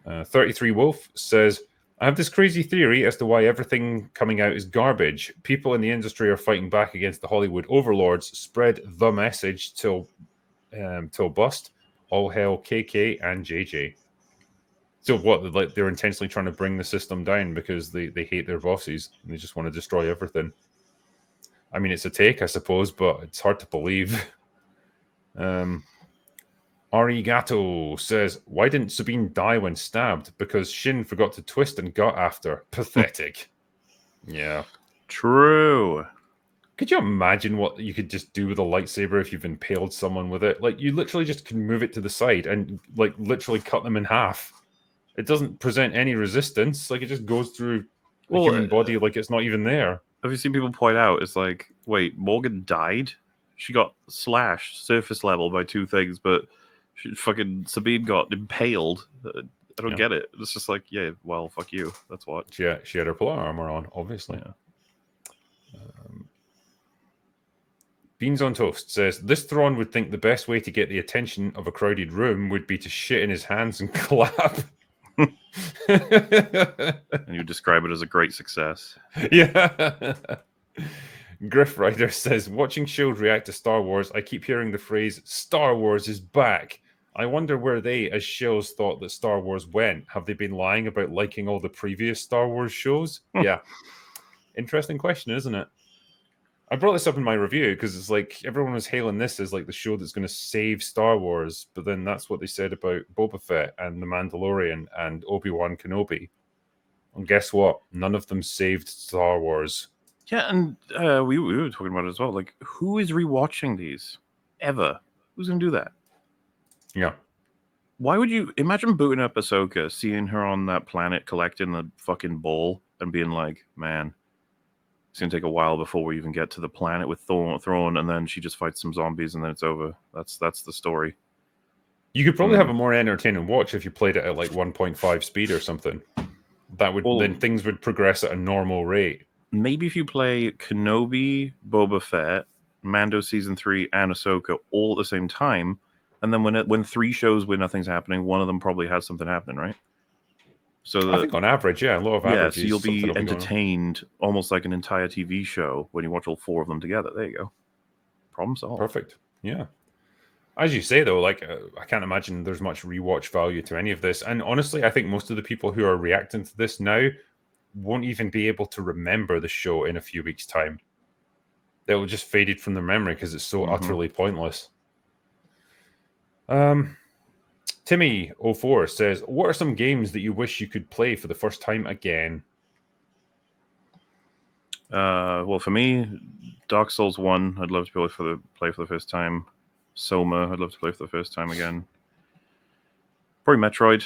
33 Wolf says, I have this crazy theory as to why everything coming out is garbage. People in the industry are fighting back against the Hollywood overlords. Spread the message till bust. All hail KK and JJ. So what? Like they're intentionally trying to bring the system down because they hate their bosses and they just want to destroy everything. I mean, it's a take, I suppose, but it's hard to believe. Arigato says, why didn't Sabine die when stabbed? Because Shin forgot to twist and got after. Pathetic. Yeah. True. Could you imagine what you could just do with a lightsaber if you've impaled someone with it? Like, you literally just can move it to the side and, like, literally cut them in half. It doesn't present any resistance. Like, it just goes through the human body like it's not even there. have you seen people point out? It's like, wait, Morgan died. She got slashed surface level by 2 things, but fucking Sabine got impaled. I don't get it. It's just like, yeah, well, fuck you. That's what. She had her plot armor on, obviously. Yeah. Beans on Toast says, this Thrawn would think the best way to get the attention of a crowded room would be to shit in his hands and clap. And you describe it as a great success. Yeah. Griff Rider says, watching Shield react to Star Wars, I keep hearing the phrase, Star Wars is back. I wonder where they, as Shills, thought that Star Wars went. Have they been lying about liking all the previous Star Wars shows? Yeah. Interesting question, isn't it? I brought this up in my review because it's like everyone was hailing this as like the show that's going to save Star Wars, but then that's what they said about Boba Fett and The Mandalorian and Obi-Wan Kenobi. And guess what? None of them saved Star Wars. Yeah, and we were talking about it as well. Like, who is rewatching these ever? Who's going to do that? Yeah. Why would you imagine booting up Ahsoka, seeing her on that planet collecting the fucking ball, and being like, man, it's going to take a while before we even get to the planet with Thrawn, and then she just fights some zombies, and then it's over. That's the story. You could probably have a more entertaining watch if you played it at like 1.5 speed or something. That would then things would progress at a normal rate. Maybe if you play Kenobi, Boba Fett, Mando Season 3, and Ahsoka all at the same time, and then when 3 shows where nothing's happening, one of them probably has something happening, right? So I think on average, yeah, a lot of average. Yeah, so you'll be entertained almost like an entire TV show when you watch all 4 of them together. There you go. Problem solved. Perfect. Yeah. As you say, though, like I can't imagine there's much rewatch value to any of this. And honestly, I think most of the people who are reacting to this now won't even be able to remember the show in a few weeks' time. They will just fade it from their memory because it's so utterly pointless. Timmy04 says, what are some games that you wish you could play for the first time again? Well, for me, Dark Souls 1, I'd love to be able to play for the first time. Soma, I'd love to play for the first time again. Probably Metroid,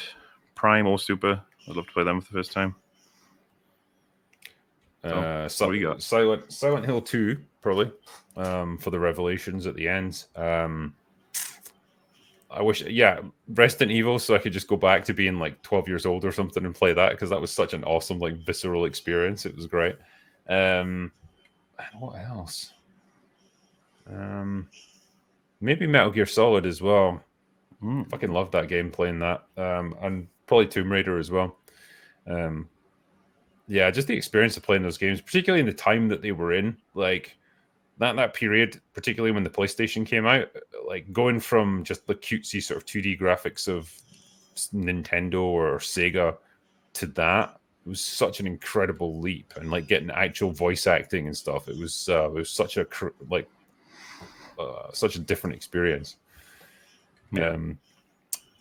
Prime or Super, I'd love to play them for the first time. What do you got? Silent Hill 2, probably, for the revelations at the end. I wish, Resident Evil, so I could just go back to being like 12 years old or something and play that, because that was such an awesome, like, visceral experience. It was great. And what else? Maybe Metal Gear Solid as well. Fucking loved that game, playing that. And probably Tomb Raider as well. Yeah, just the experience of playing those games, particularly in the time that they were in, like that period, particularly when the PlayStation came out, like going from just the cutesy sort of 2D graphics of Nintendo or Sega to that, it was such an incredible leap. And like getting actual voice acting and stuff, it was such a such a different experience.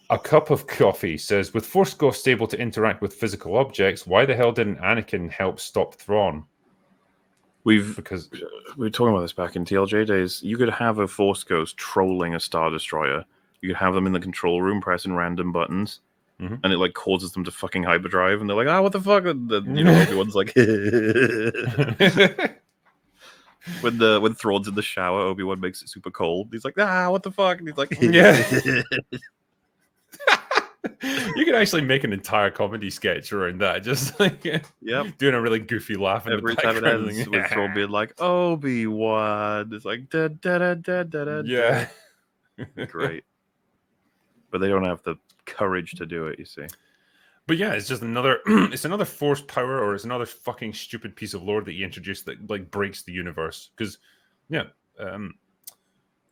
A Cup of Coffee says, with Force Ghosts able to interact with physical objects, why the hell didn't Anakin help stop Thrawn? Because we were talking about this back in TLJ days. You could have a Force Ghost trolling a Star Destroyer. You could have them in the control room pressing random buttons, and it like causes them to fucking hyperdrive, and they're like, what the fuck? And everyone's like, when Thrawn's in the shower, Obi-Wan makes it super cold. He's like, what the fuck? And he's like, You could actually make an entire comedy sketch around that, just like doing a really goofy laugh in every the time it ends with Thrawn being like, Obi-Wan. It's like da da da da da da. Yeah, great. But they don't have the courage to do it, you see. But yeah, it's just another it's another forced power, or it's another fucking stupid piece of lore that you introduced that like breaks the universe. Because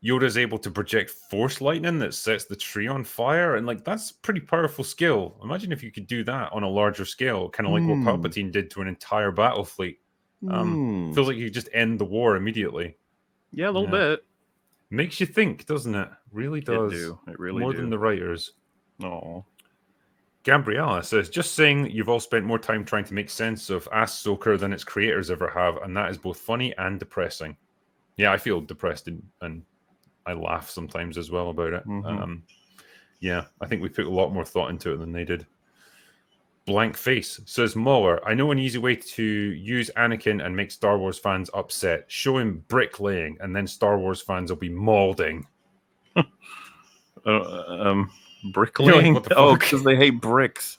Yoda's able to project force lightning that sets the tree on fire, and like that's a pretty powerful skill. Imagine if you could do that on a larger scale, kind of like what Palpatine did to an entire battle fleet. Feels like you could just end the war immediately. Yeah, a little bit. Makes you think, doesn't it? Really does. It really more than the writers. Oh. Gabriella says, just saying that you've all spent more time trying to make sense of Ass Soaker than its creators ever have, and that is both funny and depressing. Yeah, I feel depressed and I laugh sometimes as well about it. I think we put a lot more thought into it than they did. Blank face says Mauler. I know an easy way to use Anakin and make Star Wars fans upset. Show him bricklaying, and then Star Wars fans will be molding. Bricklaying? What the fuck? Oh, because they hate bricks.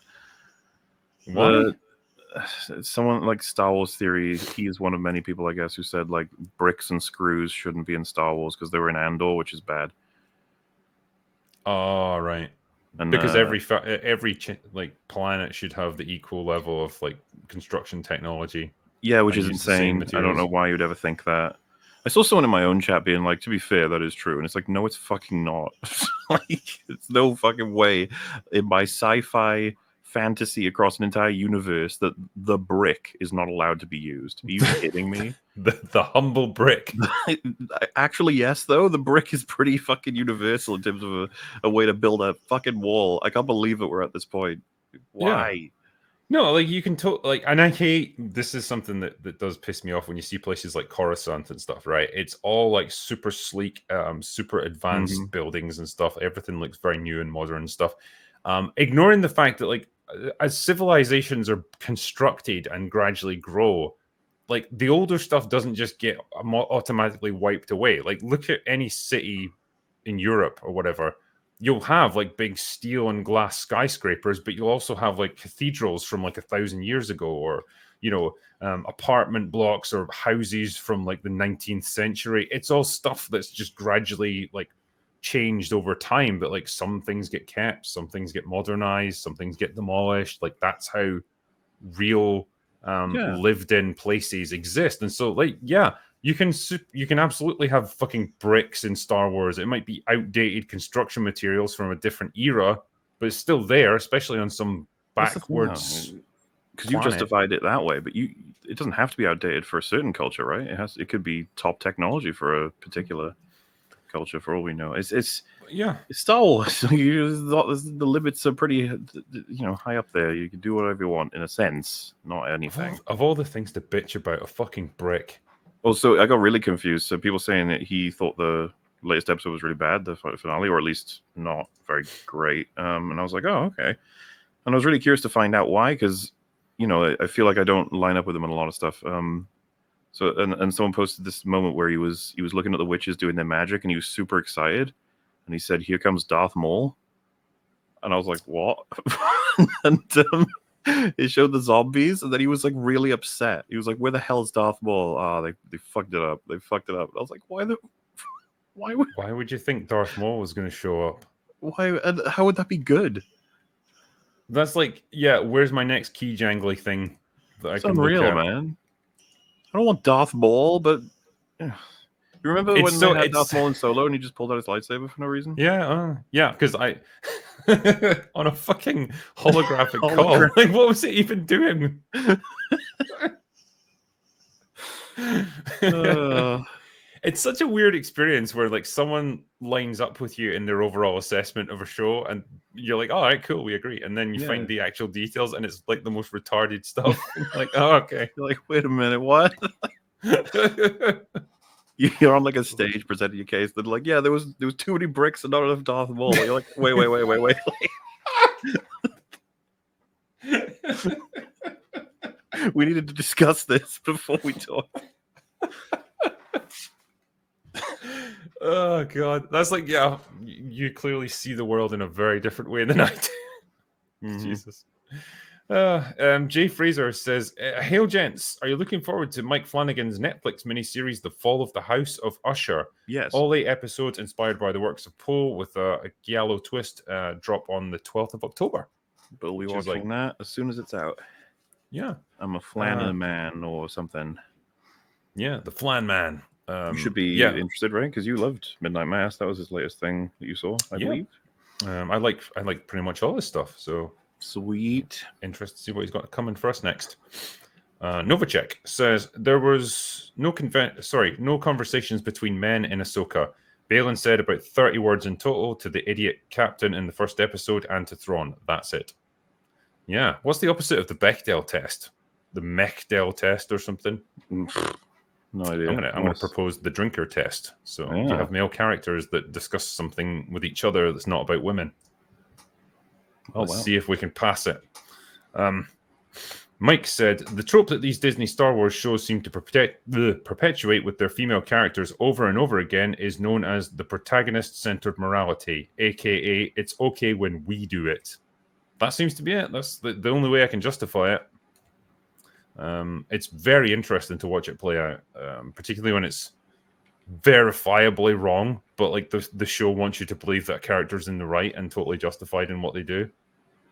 What? Someone like Star Wars Theory, he is one of many people, I guess, who said like bricks and screws shouldn't be in Star Wars because they were in Andor, which is bad. Oh, right. And because every like planet should have the equal level of like construction technology. Yeah, which is insane. I don't know why you'd ever think that. I saw someone in my own chat being like, to be fair, that is true. And it's like, no, it's fucking not. Like, it's no fucking way in my sci-fi fantasy across an entire universe that the brick is not allowed to be used. Are you kidding me? the humble brick. Actually, yes, though. The brick is pretty fucking universal in terms of a way to build a fucking wall. I can't believe that we're at this point. Why? Yeah. No, like you can like, and I hate, this is something that does piss me off when you see places like Coruscant and stuff, right? It's all like super sleek, super advanced buildings and stuff. Everything looks very new and modern and stuff. Ignoring the fact that like as civilizations are constructed and gradually grow, like the older stuff doesn't just get automatically wiped away. Like look at any city in Europe or whatever. You'll have like big steel and glass skyscrapers, but you'll also have like cathedrals from like 1,000 years ago, or apartment blocks or houses from like the 19th century. It's all stuff that's just gradually like changed over time, but like some things get kept, some things get modernized, some things get demolished. Like that's how real lived in places exist. And so like, yeah, you can absolutely have fucking bricks in Star Wars. It might be outdated construction materials from a different era, but it's still there, especially on some backwards. Because you justified it that way, but it doesn't have to be outdated for a certain culture, right? It could be top technology for a particular culture, for all we know. It's Star Wars. The limits are pretty high up there. You can do whatever you want in a sense, not anything. Of all the things to bitch about, a fucking brick. Also, I got really confused. So people saying that he thought the latest episode was really bad, the finale, or at least not very great. And I was like, oh, okay. And I was really curious to find out why, because I feel like I don't line up with him on a lot of stuff. So someone posted this moment where he was looking at the witches doing their magic, and he was super excited, and he said, "Here comes Darth Maul," and I was like, "What?" And it showed the zombies, and then he was like really upset. He was like, "Where the hell is Darth Maul? They fucked it up. They fucked it up." And I was like, Why would you think Darth Maul was going to show up? Why? And how would that be good? That's like, yeah. Where's my next key jangly thing that I can look at? Man. I don't want Darth Maul, but you remember when they had Darth Maul in Solo and he just pulled out his lightsaber for no reason? Yeah, because I on a fucking holographic call. Like, what was it even doing? It's such a weird experience where like someone lines up with you in their overall assessment of a show, and you're like, all right, cool, we agree. And then you find the actual details, and it's like the most retarded stuff. Like, oh, okay. You're like, wait a minute, what? You're on like a stage presenting your case. They're like, yeah, there was too many bricks and not enough Darth Maul. You're like, wait. We needed to discuss this before we talk. Oh god, that's like, yeah, you clearly see the world in a very different way than I do. Jesus. Jay Fraser says, "Hail gents, are you looking forward to Mike Flanagan's Netflix miniseries, The Fall of the House of Usher? Yes. All 8 episodes inspired by the works of Poe, with a giallo twist. Drop on the 12th of October. But we'll be watching that as soon as it's out. Yeah, I'm a Flan man or something. Yeah, the Flan Man. You should be interested, right? Because you loved Midnight Mass. That was his latest thing that you saw, I believe. I like pretty much all this stuff. So sweet. Interested to see what he's got coming for us next. Novacek says there was no conversations between men in Ahsoka. Balin said about 30 words in total to the idiot captain in the first episode and to Thrawn. That's it. Yeah. What's the opposite of the Bechdel test? The Mechdel test or something? No idea. I'm gonna propose the drinker test. So you have male characters that discuss something with each other that's not about women. Let's see if we can pass it. Mike said, the trope that these Disney Star Wars shows seem to perpetuate with their female characters over and over again is known as the protagonist-centered morality, aka it's okay when we do it. That seems to be it. That's the only way I can justify it. It's very interesting to watch it play out, particularly when it's verifiably wrong, but like the show wants you to believe that a character's in the right and totally justified in what they do.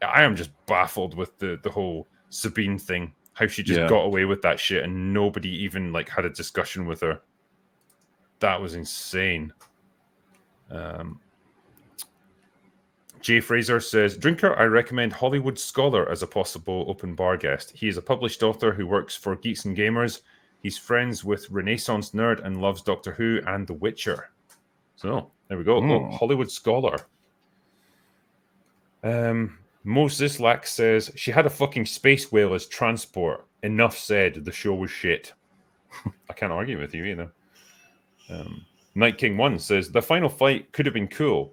I am just baffled with the whole Sabine thing, how she just got away with that shit and nobody even like had a discussion with her. That was insane. Jay Fraser says, Drinker, I recommend Hollywood Scholar as a possible open bar guest. He is a published author who works for Geeks and Gamers. He's friends with Renaissance Nerd and loves Doctor Who and The Witcher. So, there we go. Oh, Hollywood Scholar. Moses Lack says, she had a fucking space whale as transport. Enough said, the show was shit. I can't argue with you either. Night King 1 says, the final fight could have been cool.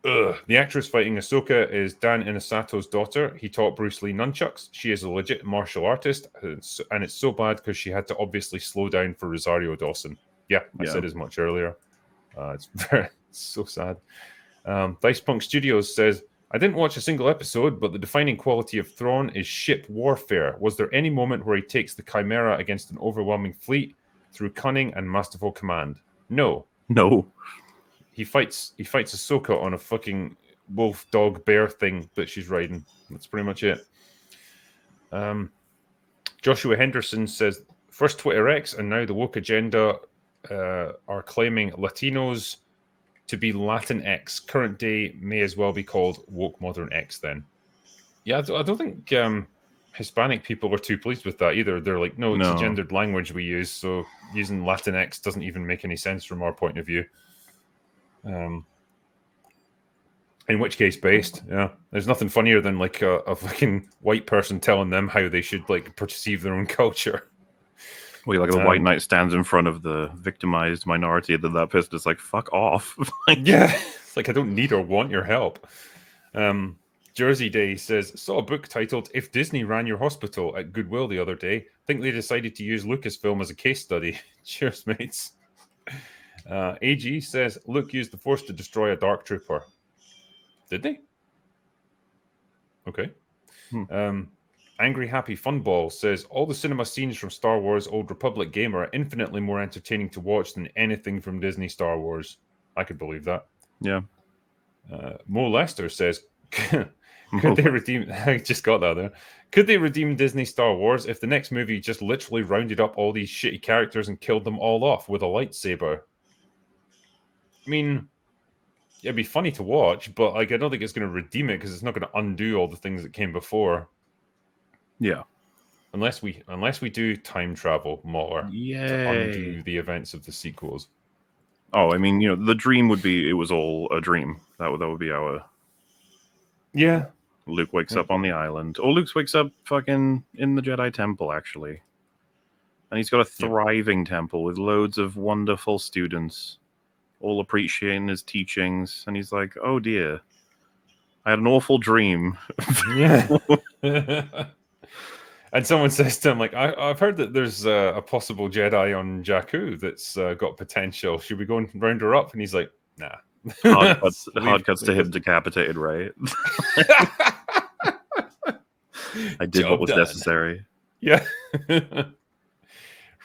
The actress fighting Ahsoka is Dan Inosato's daughter. He taught Bruce Lee nunchucks. She is a legit martial artist, and it's so bad because she had to obviously slow down for Rosario Dawson. Yeah, I said as much earlier. It's so sad. Dice Punk Studios says, I didn't watch a single episode, but the defining quality of Thrawn is ship warfare. Was there any moment where he takes the Chimera against an overwhelming fleet through cunning and masterful command? No. He fights Ahsoka on a fucking wolf, dog, bear thing that she's riding. That's pretty much it. Joshua Henderson says, first Twitter X and now the woke agenda are claiming Latinos to be Latin X. Current day may as well be called woke modern X then. Yeah, I don't think Hispanic people are too pleased with that either. They're like, no, it's a gendered language we use, so using Latin X doesn't even make any sense from our point of view. In which case, based, there's nothing funnier than like a fucking white person telling them how they should like perceive their own culture. Well, like the white knight stands in front of the victimized minority, and then that person is like, "Fuck off!" It's like I don't need or want your help. Jersey Day says, saw a book titled "If Disney Ran Your Hospital" at Goodwill the other day. Think they decided to use Lucasfilm as a case study. Cheers, mates. AG says, Luke used the Force to destroy a Dark Trooper. Did they? Okay. Angry Happy Funball says, all the cinema scenes from Star Wars Old Republic game are infinitely more entertaining to watch than anything from Disney Star Wars. I could believe that. Yeah. Mo Lester says, could they redeem... I just got that there. Could they redeem Disney Star Wars if the next movie just literally rounded up all these shitty characters and killed them all off with a lightsaber? I mean, it'd be funny to watch, but like I don't think it's going to redeem it because it's not going to undo all the things that came before. Yeah, unless we do time travel more to undo the events of the sequels. Oh, I mean, the dream would be it was all a dream. That would be our. Yeah. Luke wakes up on the island, or Luke wakes up fucking in the Jedi Temple, actually, and he's got a thriving temple with loads of wonderful students, all appreciating his teachings, and he's like, "Oh dear, I had an awful dream." Yeah. And someone says to him, like, I've heard that there's a possible Jedi on Jakku that's got potential. Should we go and round her up? And he's like, nah. Hard cuts to him decapitated, right? I did what was necessary. Yeah.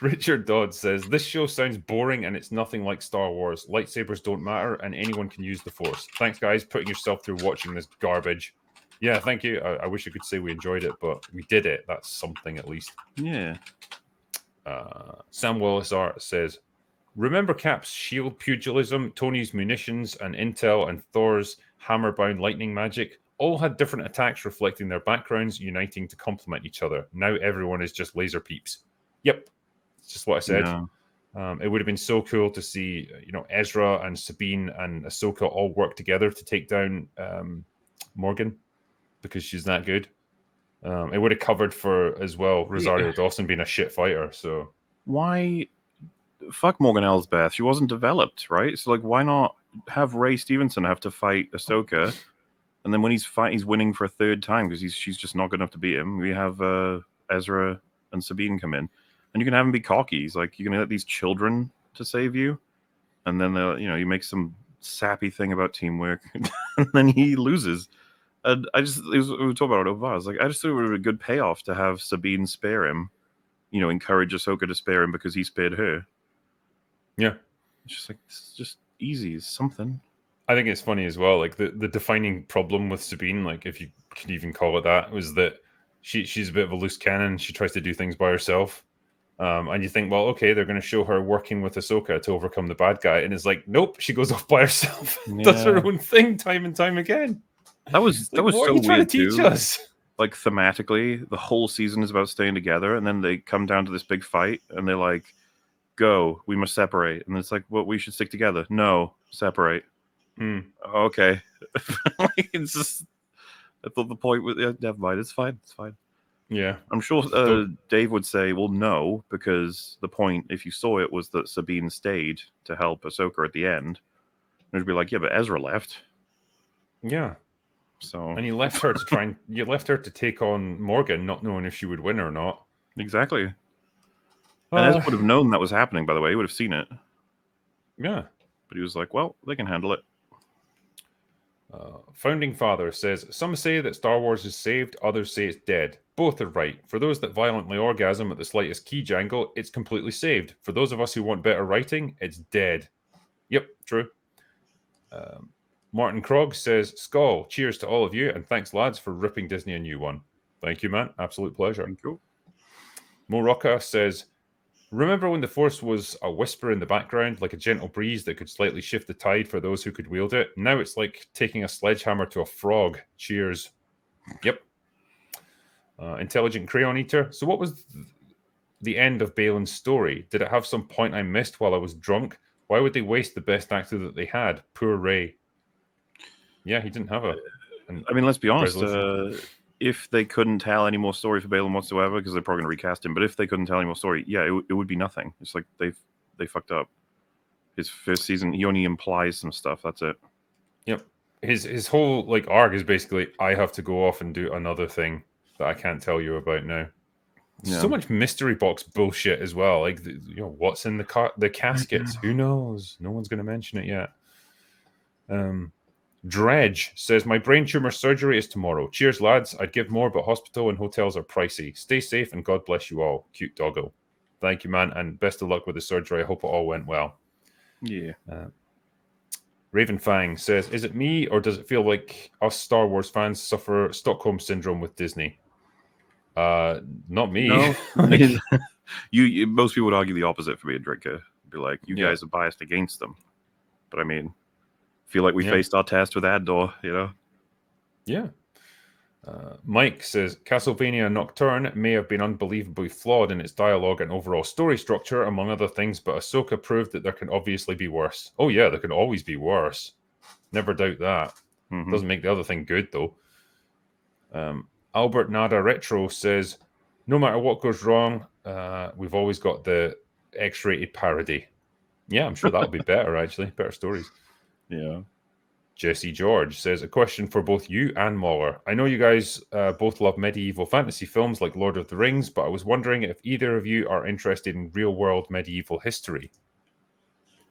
Richard Dodd says, this show sounds boring and it's nothing like Star Wars. Lightsabers don't matter and anyone can use the Force. Thanks, guys, putting yourself through watching this garbage. Yeah, thank you. I wish I could say we enjoyed it, but we did it. That's something at least. Yeah. Sam Wallace Art says, remember Cap's shield pugilism, Tony's munitions and intel, and Thor's hammer-bound lightning magic? All had different attacks reflecting their backgrounds, uniting to complement each other. Now everyone is just laser peeps. Yep. It's just what I said. Yeah. It would have been so cool to see, Ezra and Sabine and Ahsoka all work together to take down Morgan, because she's that good. It would have covered for, as well, Rosario Dawson being a shit fighter. So why... Fuck Morgan Elsbeth. She wasn't developed, right? So, like, why not have Ray Stevenson have to fight Ahsoka, And then when he's winning for a third time because she's just not good enough to beat him. We have Ezra and Sabine come in, and you can have him be cocky. He's like, you're gonna let these children to save you, and then you make some sappy thing about teamwork, and then he loses. And we were talking about it over. I was like, I just thought it would be a good payoff to have Sabine spare him, encourage Ahsoka to spare him because he spared her. Yeah, it's just like it's just easy. It's something. I think it's funny as well. Like the defining problem with Sabine, like if you can even call it that, was that she's a bit of a loose cannon. She tries to do things by herself. And you think, well, okay, they're going to show her working with Ahsoka to overcome the bad guy. And it's like, nope, she goes off by herself. Does her own thing time and time again. That was what so are you trying weird to teach too. us? Like thematically, the whole season is about staying together. And then they come down to this big fight and they're like, go, we must separate. And it's like, well, we should stick together. No, separate. Okay. It's just, I thought the point was, never mind. It's fine. Yeah. I'm sure Dave would say, well, no, because the point, if you saw it, was that Sabine stayed to help Ahsoka at the end. And it'd be like, yeah, but Ezra left. Yeah. So. And you left her to take on Morgan, not knowing if she would win or not. Exactly. And Ezra would have known that was happening, by the way. He would have seen it. Yeah. But he was like, well, they can handle it. Founding Father says, some say that Star Wars is saved, others say it's dead. Both are right. For those that violently orgasm at the slightest key jangle, it's completely saved. For those of us who want better writing, it's dead. Yep, true. Martin Krog says, Skull, cheers to all of you, and thanks, lads, for ripping Disney a new one. Thank you, man. Absolute pleasure. Thank you. Mo Rocca says, remember when the Force was a whisper in the background, like a gentle breeze that could slightly shift the tide for those who could wield it? Now it's like taking a sledgehammer to a frog. Cheers. Yep. Intelligent Crayon Eater. So what was the end of Balin's story? Did it have some point I missed while I was drunk? Why would they waste the best actor that they had? Poor Ray. Yeah, he didn't have I mean, let's be honest. If they couldn't tell any more story for Balin whatsoever, because they're probably going to recast him, but if they couldn't tell any more story, yeah, it would be nothing. It's like they fucked up. His first season, he only implies some stuff. That's it. Yep. His whole like arc is basically, I have to go off and do another thing that I can't tell you about now. Yeah. So much mystery box bullshit as well. Like, what's in the caskets? Who knows? No one's going to mention it yet. Dredge says, my brain tumor surgery is tomorrow. Cheers, lads. I'd give more, but hospital and hotels are pricey. Stay safe and God bless you all. Cute doggo. Thank you, man. And best of luck with the surgery. I hope it all went well. Yeah. Raven Fang says, is it me or does it feel like us Star Wars fans suffer Stockholm syndrome with Disney? Not me. No. you most people would argue the opposite for me and Drinker. Be like, you guys are biased against them. But I mean, feel like we faced our test with Andor, Yeah. Mike says, Castlevania Nocturne may have been unbelievably flawed in its dialogue and overall story structure, among other things, but Ahsoka proved that there can obviously be worse. Oh yeah, there can always be worse. Never doubt that. Mm-hmm. Doesn't make the other thing good, though. Albert Nada Retro says, no matter what goes wrong, we've always got the X-rated parody. Yeah, I'm sure that'll be better, actually. Better stories. Yeah. Jesse George says, a question for both you and Mauler. I know you guys both love medieval fantasy films like Lord of the Rings, but I was wondering if either of you are interested in real-world medieval history.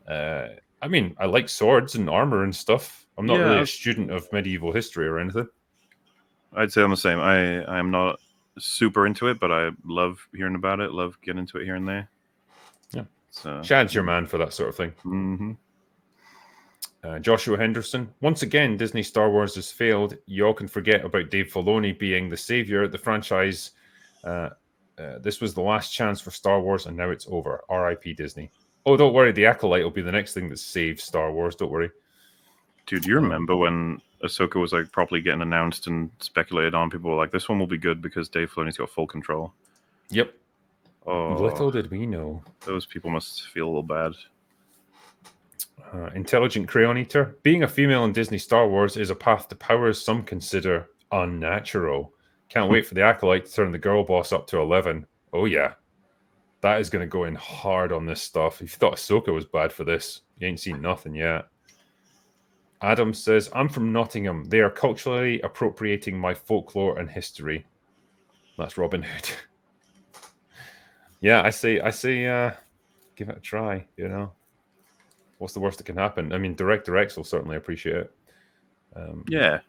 I mean, I like swords and armor and stuff. I'm not really a student of medieval history or anything. I'd say I'm the same. I'm not super into it, but I love hearing about it, love getting into it here and there. Yeah. So, Shad's your man for that sort of thing. Mm-hmm. Joshua Henderson. Once again, Disney Star Wars has failed. You all can forget about Dave Filoni being the savior. The franchise, this was the last chance for Star Wars, and now it's over. R.I.P. Disney. Oh, don't worry. The Acolyte will be the next thing that saves Star Wars. Don't worry. Dude, do you remember when Ahsoka was like properly getting announced and speculated on? People were like, this one will be good because Dave Filoni's got full control. Yep. Oh, little did we know. Those people must feel a little bad. Intelligent Crayon Eater. Being a female in Disney Star Wars is a path to power some consider unnatural. Can't wait for the Acolyte to turn the girl boss up to 11. Oh, yeah. That is going to go in hard on this stuff. If you thought Ahsoka was bad for this, you ain't seen nothing yet. Adam says, I'm from Nottingham. They are culturally appropriating my folklore and history. That's Robin Hood. Yeah, I say, give it a try, you know. What's the worst that can happen? I mean, Director X will certainly appreciate it. Yeah.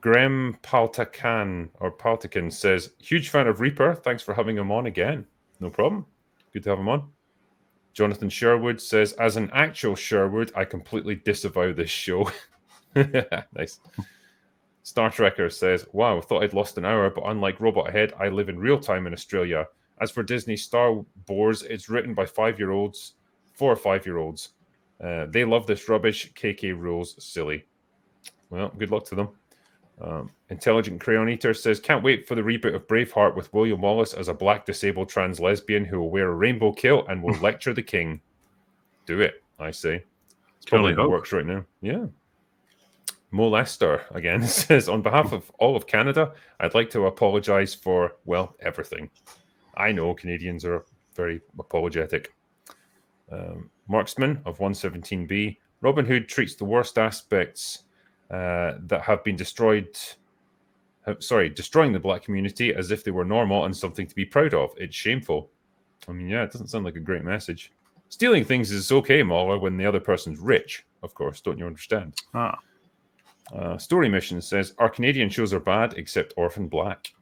Graham Paltakan says, huge fan of Reaper. Thanks for having him on again. No problem. Good to have him on. Jonathan Sherwood says, as an actual Sherwood, I completely disavow this show. Nice. Star Trekker says, wow, thought I'd lost an hour, but unlike Robot Head, I live in real time in Australia. As for Disney Star Wars, it's written by 5-year-olds, 4 or 5-year-olds. They love this rubbish. KK rules, silly. Well, good luck to them. Intelligent Crayon Eater says, can't wait for the reboot of Braveheart with William Wallace as a black disabled trans lesbian who will wear a rainbow kilt and will lecture the king. Do it, I say. It's probably in the works right now. Yeah. Molester again says, on behalf of all of Canada, I'd like to apologize for, well, everything. I know Canadians are very apologetic. Marksman of 117B, Robin Hood treats the worst aspects that have been destroying the black community as if they were normal and something to be proud of. It's shameful. I mean, yeah, it doesn't sound like a great message. Stealing things is okay, Mauler, when the other person's rich, of course. Don't you understand? Story Mission says, our Canadian shows are bad, except Orphan Black.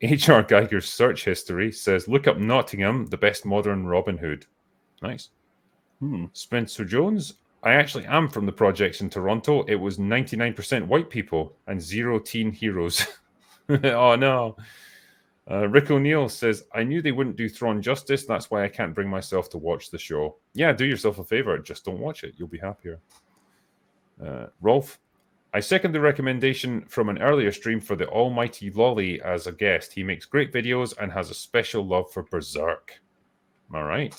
H.R. Geiger's search history says, look up Nottingham, the best modern Robin Hood. Nice. Spencer Jones, I actually am from the projects in Toronto. It was 99% white people and 0 teen heroes. Oh, no. Rick O'Neill says, I knew they wouldn't do Thrawn justice. That's why I can't bring myself to watch the show. Yeah, do yourself a favor. Just don't watch it. You'll be happier. Rolf, I second the recommendation from an earlier stream for the almighty Lolly as a guest. He makes great videos and has a special love for Berserk. All right.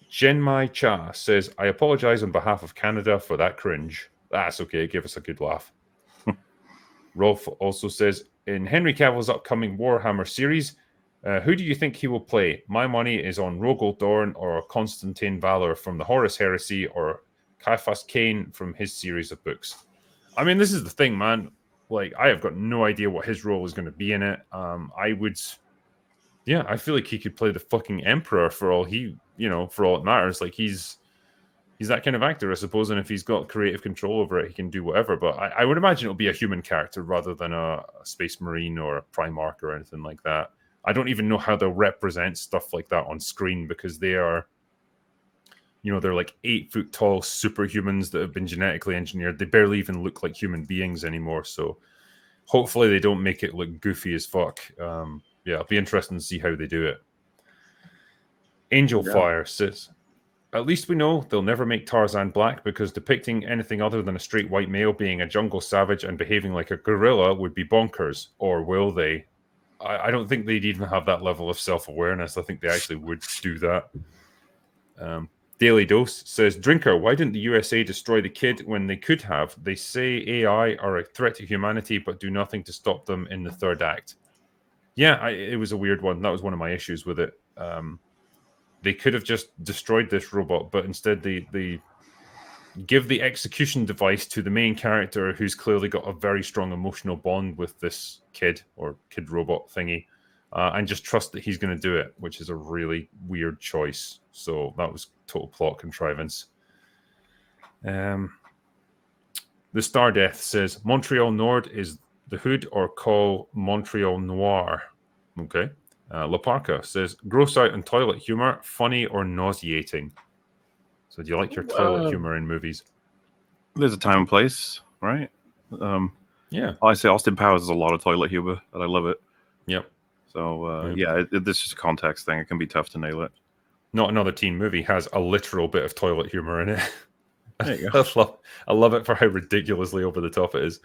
Genmai Cha says, I apologize on behalf of Canada for that cringe. That's okay. Give us a good laugh. Rolf also says, in Henry Cavill's upcoming Warhammer series, who do you think he will play? My money is on Rogol Dorn or Constantine Valor from the Horus Heresy or Caiaphas Cain from his series of books. I mean, this is the thing, man. Like, I have got no idea what his role is going to be in it. I feel like he could play the fucking Emperor for all for all it matters. Like, he's that kind of actor, I suppose, and if he's got creative control over it, he can do whatever. But I would imagine it'll be a human character rather than a Space Marine or a Primarch or anything like that. I don't even know how they'll represent stuff like that on screen because they are, they're like 8-foot tall superhumans that have been genetically engineered. They barely even look like human beings anymore. So hopefully they don't make it look goofy as fuck. It'll be interesting to see how they do it. Angel Fire says, at least we know they'll never make Tarzan black because depicting anything other than a straight white male being a jungle savage and behaving like a gorilla would be bonkers. Or will they? I don't think they'd even have that level of self-awareness. I think they actually would do that. Daily Dose says, Drinker, why didn't the USA destroy the kid when they could have? They say AI are a threat to humanity, but do nothing to stop them in the third act. Yeah, it was a weird one. That was one of my issues with it. They could have just destroyed this robot, but instead they give the execution device to the main character who's clearly got a very strong emotional bond with this kid or kid robot thingy, and just trust that he's going to do it, which is a really weird choice. So that was total plot contrivance. The Star Death says, Montreal Nord is the hood or call Montreal Noir. Okay. Laparca says, gross out and toilet humor, funny or nauseating. So do you like your toilet humor in movies? There's a time and place, right? Yeah. I say Austin Powers has a lot of toilet humor, and I love it. Yep. So, this is just a context thing. It can be tough to nail it. Not Another Teen Movie has a literal bit of toilet humor in it. There you go. I love it for how ridiculously over the top it is.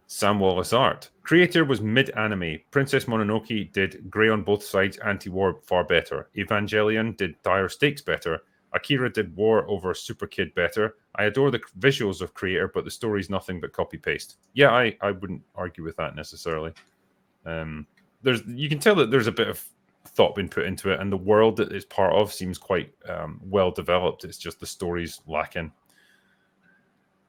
Sam Wallace Art. Creator was mid-anime. Princess Mononoke did Grey on Both Sides anti-war far better. Evangelion did Dire Stakes better. Akira did War over Super Kid better. I adore the visuals of Creator, but the story's nothing but copy-paste. Yeah, I wouldn't argue with that necessarily. You can tell that there's a bit of thought been put into it, and the world that it's part of seems quite well developed. It's just the story's lacking.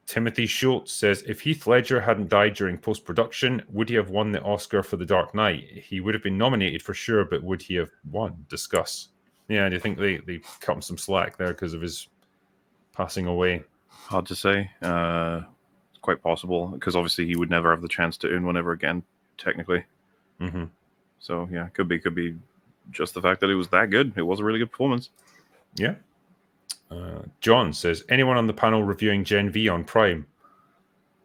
Timothy Schultz says, if Heath Ledger hadn't died during post-production, would he have won the Oscar for The Dark Knight? He would have been nominated for sure, but would he have won? Discuss. Yeah, do you think they cut him some slack there because of his passing away? Hard to say. It's quite possible, because obviously he would never have the chance to earn one ever again, technically. Mm-hmm. So, yeah, could be just the fact that it was that good. It was a really good performance. Yeah. John says, anyone on the panel reviewing Gen V on Prime?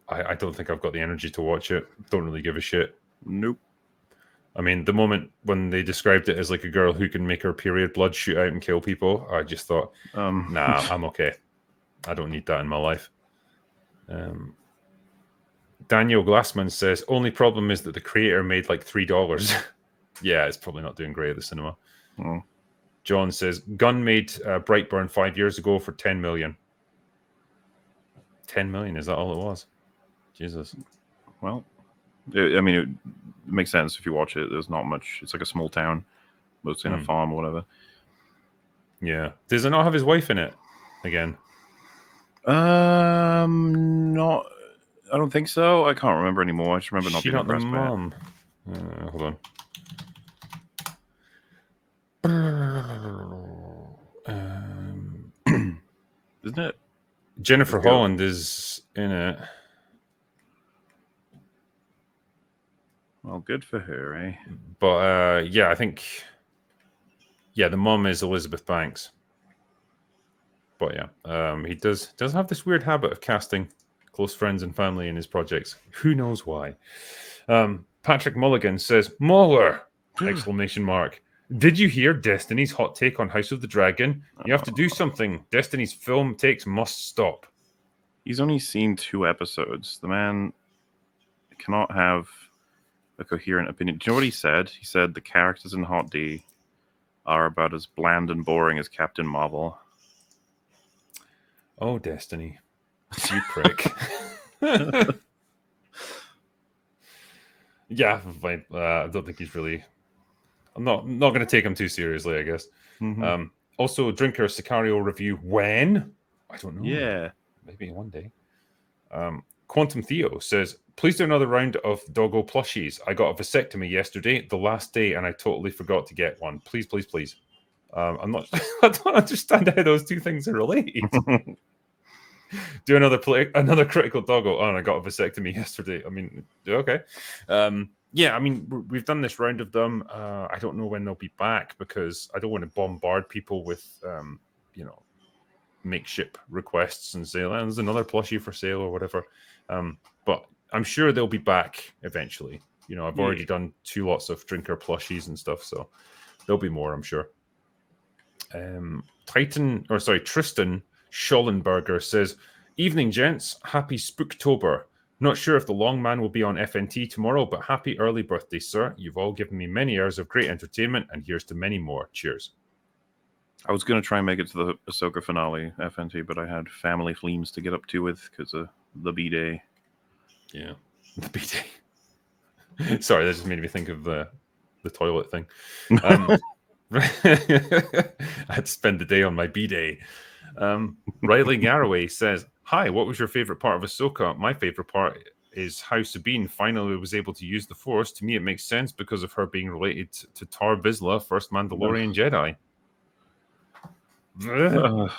I don't think I've got the energy to watch it. Don't really give a shit. Nope. I mean, the moment when they described it as like a girl who can make her period blood shoot out and kill people, I just thought, nah, I'm okay. I don't need that in my life. Daniel Glassman says, only problem is that the creator made like $3. Yeah, it's probably not doing great at the cinema. Oh. John says, Gunn made Brightburn 5 years ago for $10 million. 10 million, is that all it was? Jesus. Well, it makes sense if you watch it. There's not much. It's like a small town, mostly in a farm or whatever. Yeah. Does it not have his wife in it again? Not. I don't think so. I can't remember anymore. I just remember not being impressed by it. Hold on. Isn't it? Jennifer Holland is in it. Well, good for her, eh? But yeah, I think the mom is Elizabeth Banks. But yeah, he does have this weird habit of casting close friends and family in his projects. Who knows why? Patrick Mulligan says, Mauler! ! Did you hear Destiny's hot take on House of the Dragon? You have to do something. Destiny's film takes must stop. He's only seen 2 episodes. The man cannot have a coherent opinion. Do you know what he said? He said the characters in Hot D are about as bland and boring as Captain Marvel. Oh, Destiny. You prick. Yeah, fine. I don't think he's really... I'm not going to take him too seriously, I guess. Mm-hmm. Also, Drinker Sicario review when? I don't know. Yeah. Maybe one day. Quantum Theo says, please do another round of doggo plushies. I got a vasectomy yesterday, the last day, and I totally forgot to get one. Please, please, please. I don't understand how those two things are related. Do another critical doggo. Oh, and I got a vasectomy yesterday. I mean, okay. Yeah, I mean, we've done this round of them. I don't know when they'll be back because I don't want to bombard people with, makeshift requests and say, there's another plushie for sale or whatever. But I'm sure they'll be back eventually. I've already done 2 lots of Drinker plushies and stuff, so there'll be more, I'm sure. Tristan Schollenberger says, evening, gents. Happy Spooktober. Not sure if the long man will be on FNT tomorrow, but happy early birthday, sir. You've all given me many hours of great entertainment, and here's to many more. Cheers. I was going to try and make it to the Ahsoka finale, FNT, but I had family fleams to get up to with because of the B-Day. Yeah, the B-Day. Sorry, that just made me think of the toilet thing. I had to spend the day on my B-Day. Riley Garraway says, hi, what was your favorite part of Ahsoka? My favorite part is how Sabine finally was able to use the Force. To me, it makes sense because of her being related to Tar Vizsla, first Mandalorian Jedi. Man.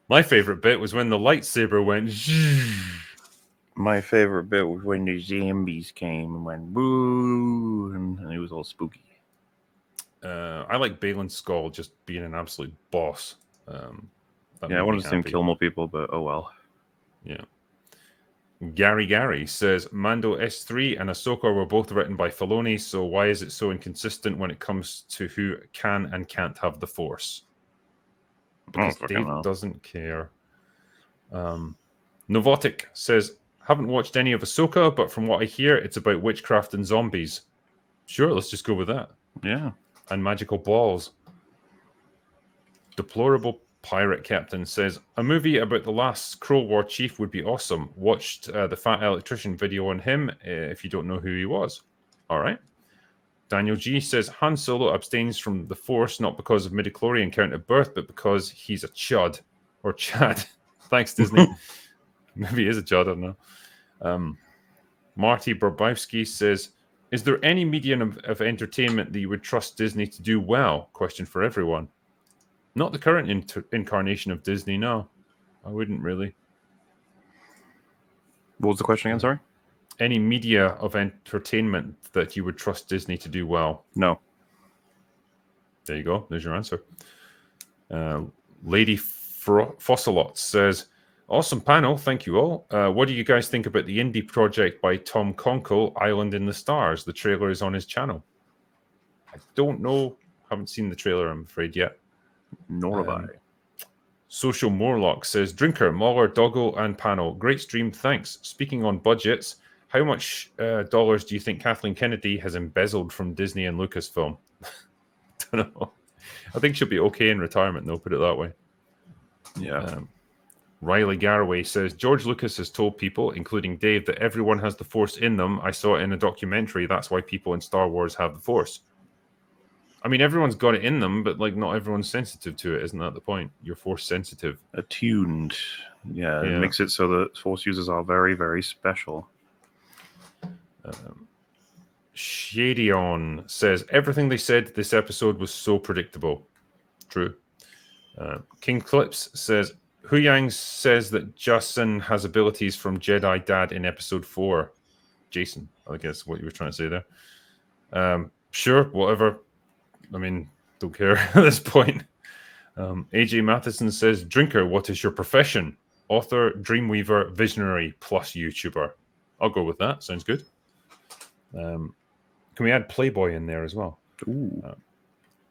My favorite bit was when the lightsaber went. My favorite bit was when the zombies came and went boo, and it was all spooky. I like Baylan Skoll just being an absolute boss. I wanted to see him kill more people, but oh well. Yeah. Gary says, Mando S3 and Ahsoka were both written by Filoni, so why is it so inconsistent when it comes to who can and can't have the Force? Because Dave doesn't care. Novotic says, haven't watched any of Ahsoka, but from what I hear, it's about witchcraft and zombies. Sure, let's just go with that. Yeah. And magical balls. Deplorable Pirate Captain says, a movie about the last Skrull War chief would be awesome. Watched the Fat Electrician video on him if you don't know who he was. All right. Daniel G says Han Solo abstains from the Force not because of midichlorian count at birth, but because he's a chud or Chad. Thanks, Disney. Maybe he is a chud, I don't know. Marty Borbowski says, is there any medium of entertainment that you would trust Disney to do well? Question for everyone. Not the current incarnation of Disney, no. I wouldn't really. What was the question again, sorry? Any media of entertainment that you would trust Disney to do well? No. There you go. There's your answer. Lady Fossilot says, awesome panel. Thank you all. What do you guys think about the indie project by Tom Conkle, Island in the Stars? The trailer is on his channel. I don't know. Haven't seen the trailer, I'm afraid, yet. Nor have I. Social Morlock says, Drinker, Mauler, Doggle, and panel. Great stream, thanks. Speaking on budgets, how much dollars do you think Kathleen Kennedy has embezzled from Disney and Lucasfilm? Don't know. I think she'll be okay in retirement, though, put it that way. Yeah. Riley Garraway says, George Lucas has told people, including Dave, that everyone has the Force in them. I saw it in a documentary. That's why people in Star Wars have the Force. I mean, everyone's got it in them, but like not everyone's sensitive to it. Isn't that the point? You're Force sensitive. Attuned. Yeah, it makes it so that Force users are very, very special. Shadeon says, everything they said this episode was so predictable. True. King Clips says, Huyang says that Justin has abilities from Jedi Dad in episode 4. Jason, I guess what you were trying to say there. Sure, whatever. I mean, don't care at this point. AJ Matheson says, Drinker, what is your profession? Author, Dreamweaver, Visionary, plus YouTuber. I'll go with that. Sounds good. Can we add Playboy in there as well?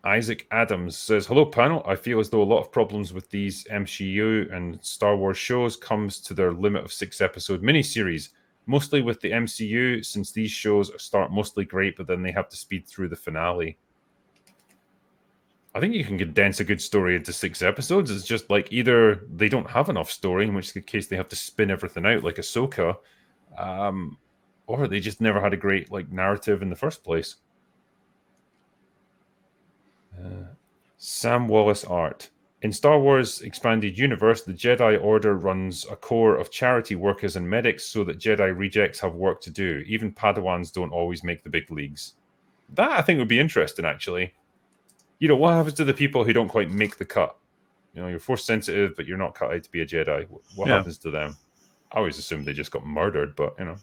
Isaac Adams says, hello, panel. I feel as though a lot of problems with these MCU and Star Wars shows comes to their limit of 6-episode miniseries. Mostly with the MCU, since these shows start mostly great, but then they have to speed through the finale. I think you can condense a good story into 6 episodes. It's just like either they don't have enough story, in which case they have to spin everything out like Ahsoka, or they just never had a great like narrative in the first place. Sam Wallace Art. In Star Wars Expanded Universe, the Jedi Order runs a corps of charity workers and medics so that Jedi rejects have work to do. Even Padawans don't always make the big leagues. That, I think, would be interesting, actually. You know, what happens to the people who don't quite make the cut? You know, you're Force sensitive, but you're not cut out to be a Jedi. What happens to them? I always assumed they just got murdered, but, you know.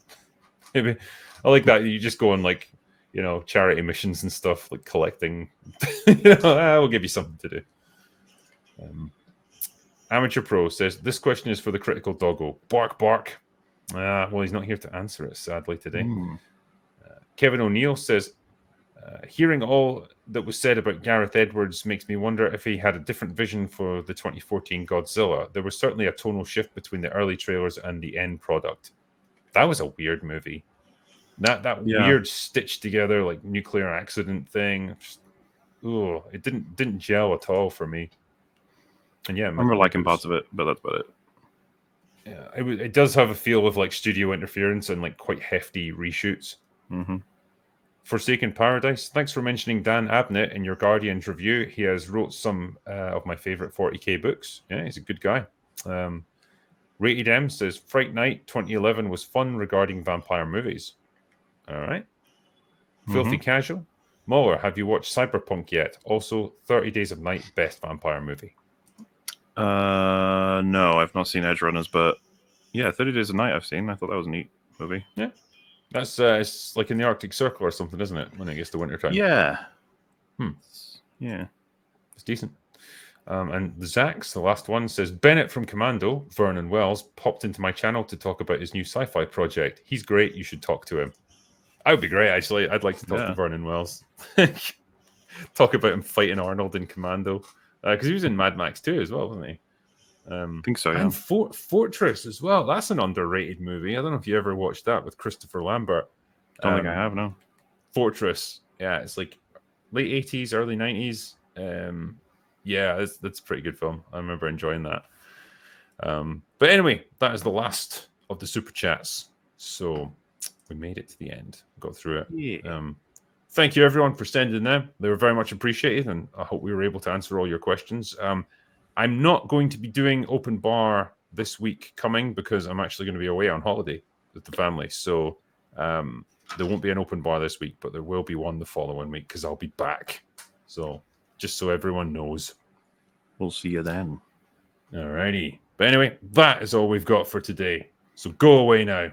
Maybe I like that. You just go on, like, you know, charity missions and stuff, like collecting. You know, we'll give you something to do. Amateur Pro says, this question is for the Critical Doggo. Bark, bark. Well, he's not here to answer it, sadly, today. Kevin O'Neill says, hearing all that was said about Gareth Edwards makes me wonder if he had a different vision for the 2014 Godzilla. There was certainly a tonal shift between the early trailers and the end product. That was a weird movie. That weird stitched together like nuclear accident thing. Just, it didn't gel at all for me. And yeah, I remember liking parts of it, but that's about it. Yeah, it does have a feel of like studio interference and like quite hefty reshoots. Forsaken Paradise. Thanks for mentioning Dan Abnett in your Guardians review. He has wrote some of my favorite 40k books. Yeah, he's a good guy. Rated M says Fright Night 2011 was fun regarding vampire movies. All right. Filthy Casual. Muller, have you watched Cyberpunk yet? Also, 30 Days of Night, best vampire movie. No, I've not seen Edge Runners, but yeah, 30 Days of Night I've seen. I thought that was a neat movie. Yeah. That's it's like in the Arctic Circle or something, isn't it? When it gets to winter time. Yeah. Yeah. It's decent. And Zax, the last one, says Bennett from Commando, Vernon Wells, popped into my channel to talk about his new sci-fi project. He's great. You should talk to him. I would be great, actually. I'd like to talk to Vernon Wells. Talk about him fighting Arnold in Commando. Because he was in Mad Max 2 as well, wasn't he? I think so, yeah. And Fortress as well. That's an underrated movie. I don't know if you ever watched that with Christopher Lambert. Don't think I have, no. Fortress. Yeah, it's like late 80s, early 90s. Yeah, that's a pretty good film. I remember enjoying that. But anyway, that is the last of the super chats. So we made it to the end. Got through it. Yeah. thank you everyone for sending them. They were very much appreciated, and I hope we were able to answer all your questions. I'm not going to be doing open bar this week coming because I'm actually going to be away on holiday with the family. So there won't be an open bar this week, but there will be one the following week because I'll be back. So just so everyone knows. We'll see you then. Alrighty. But anyway, that is all we've got for today. So go away now.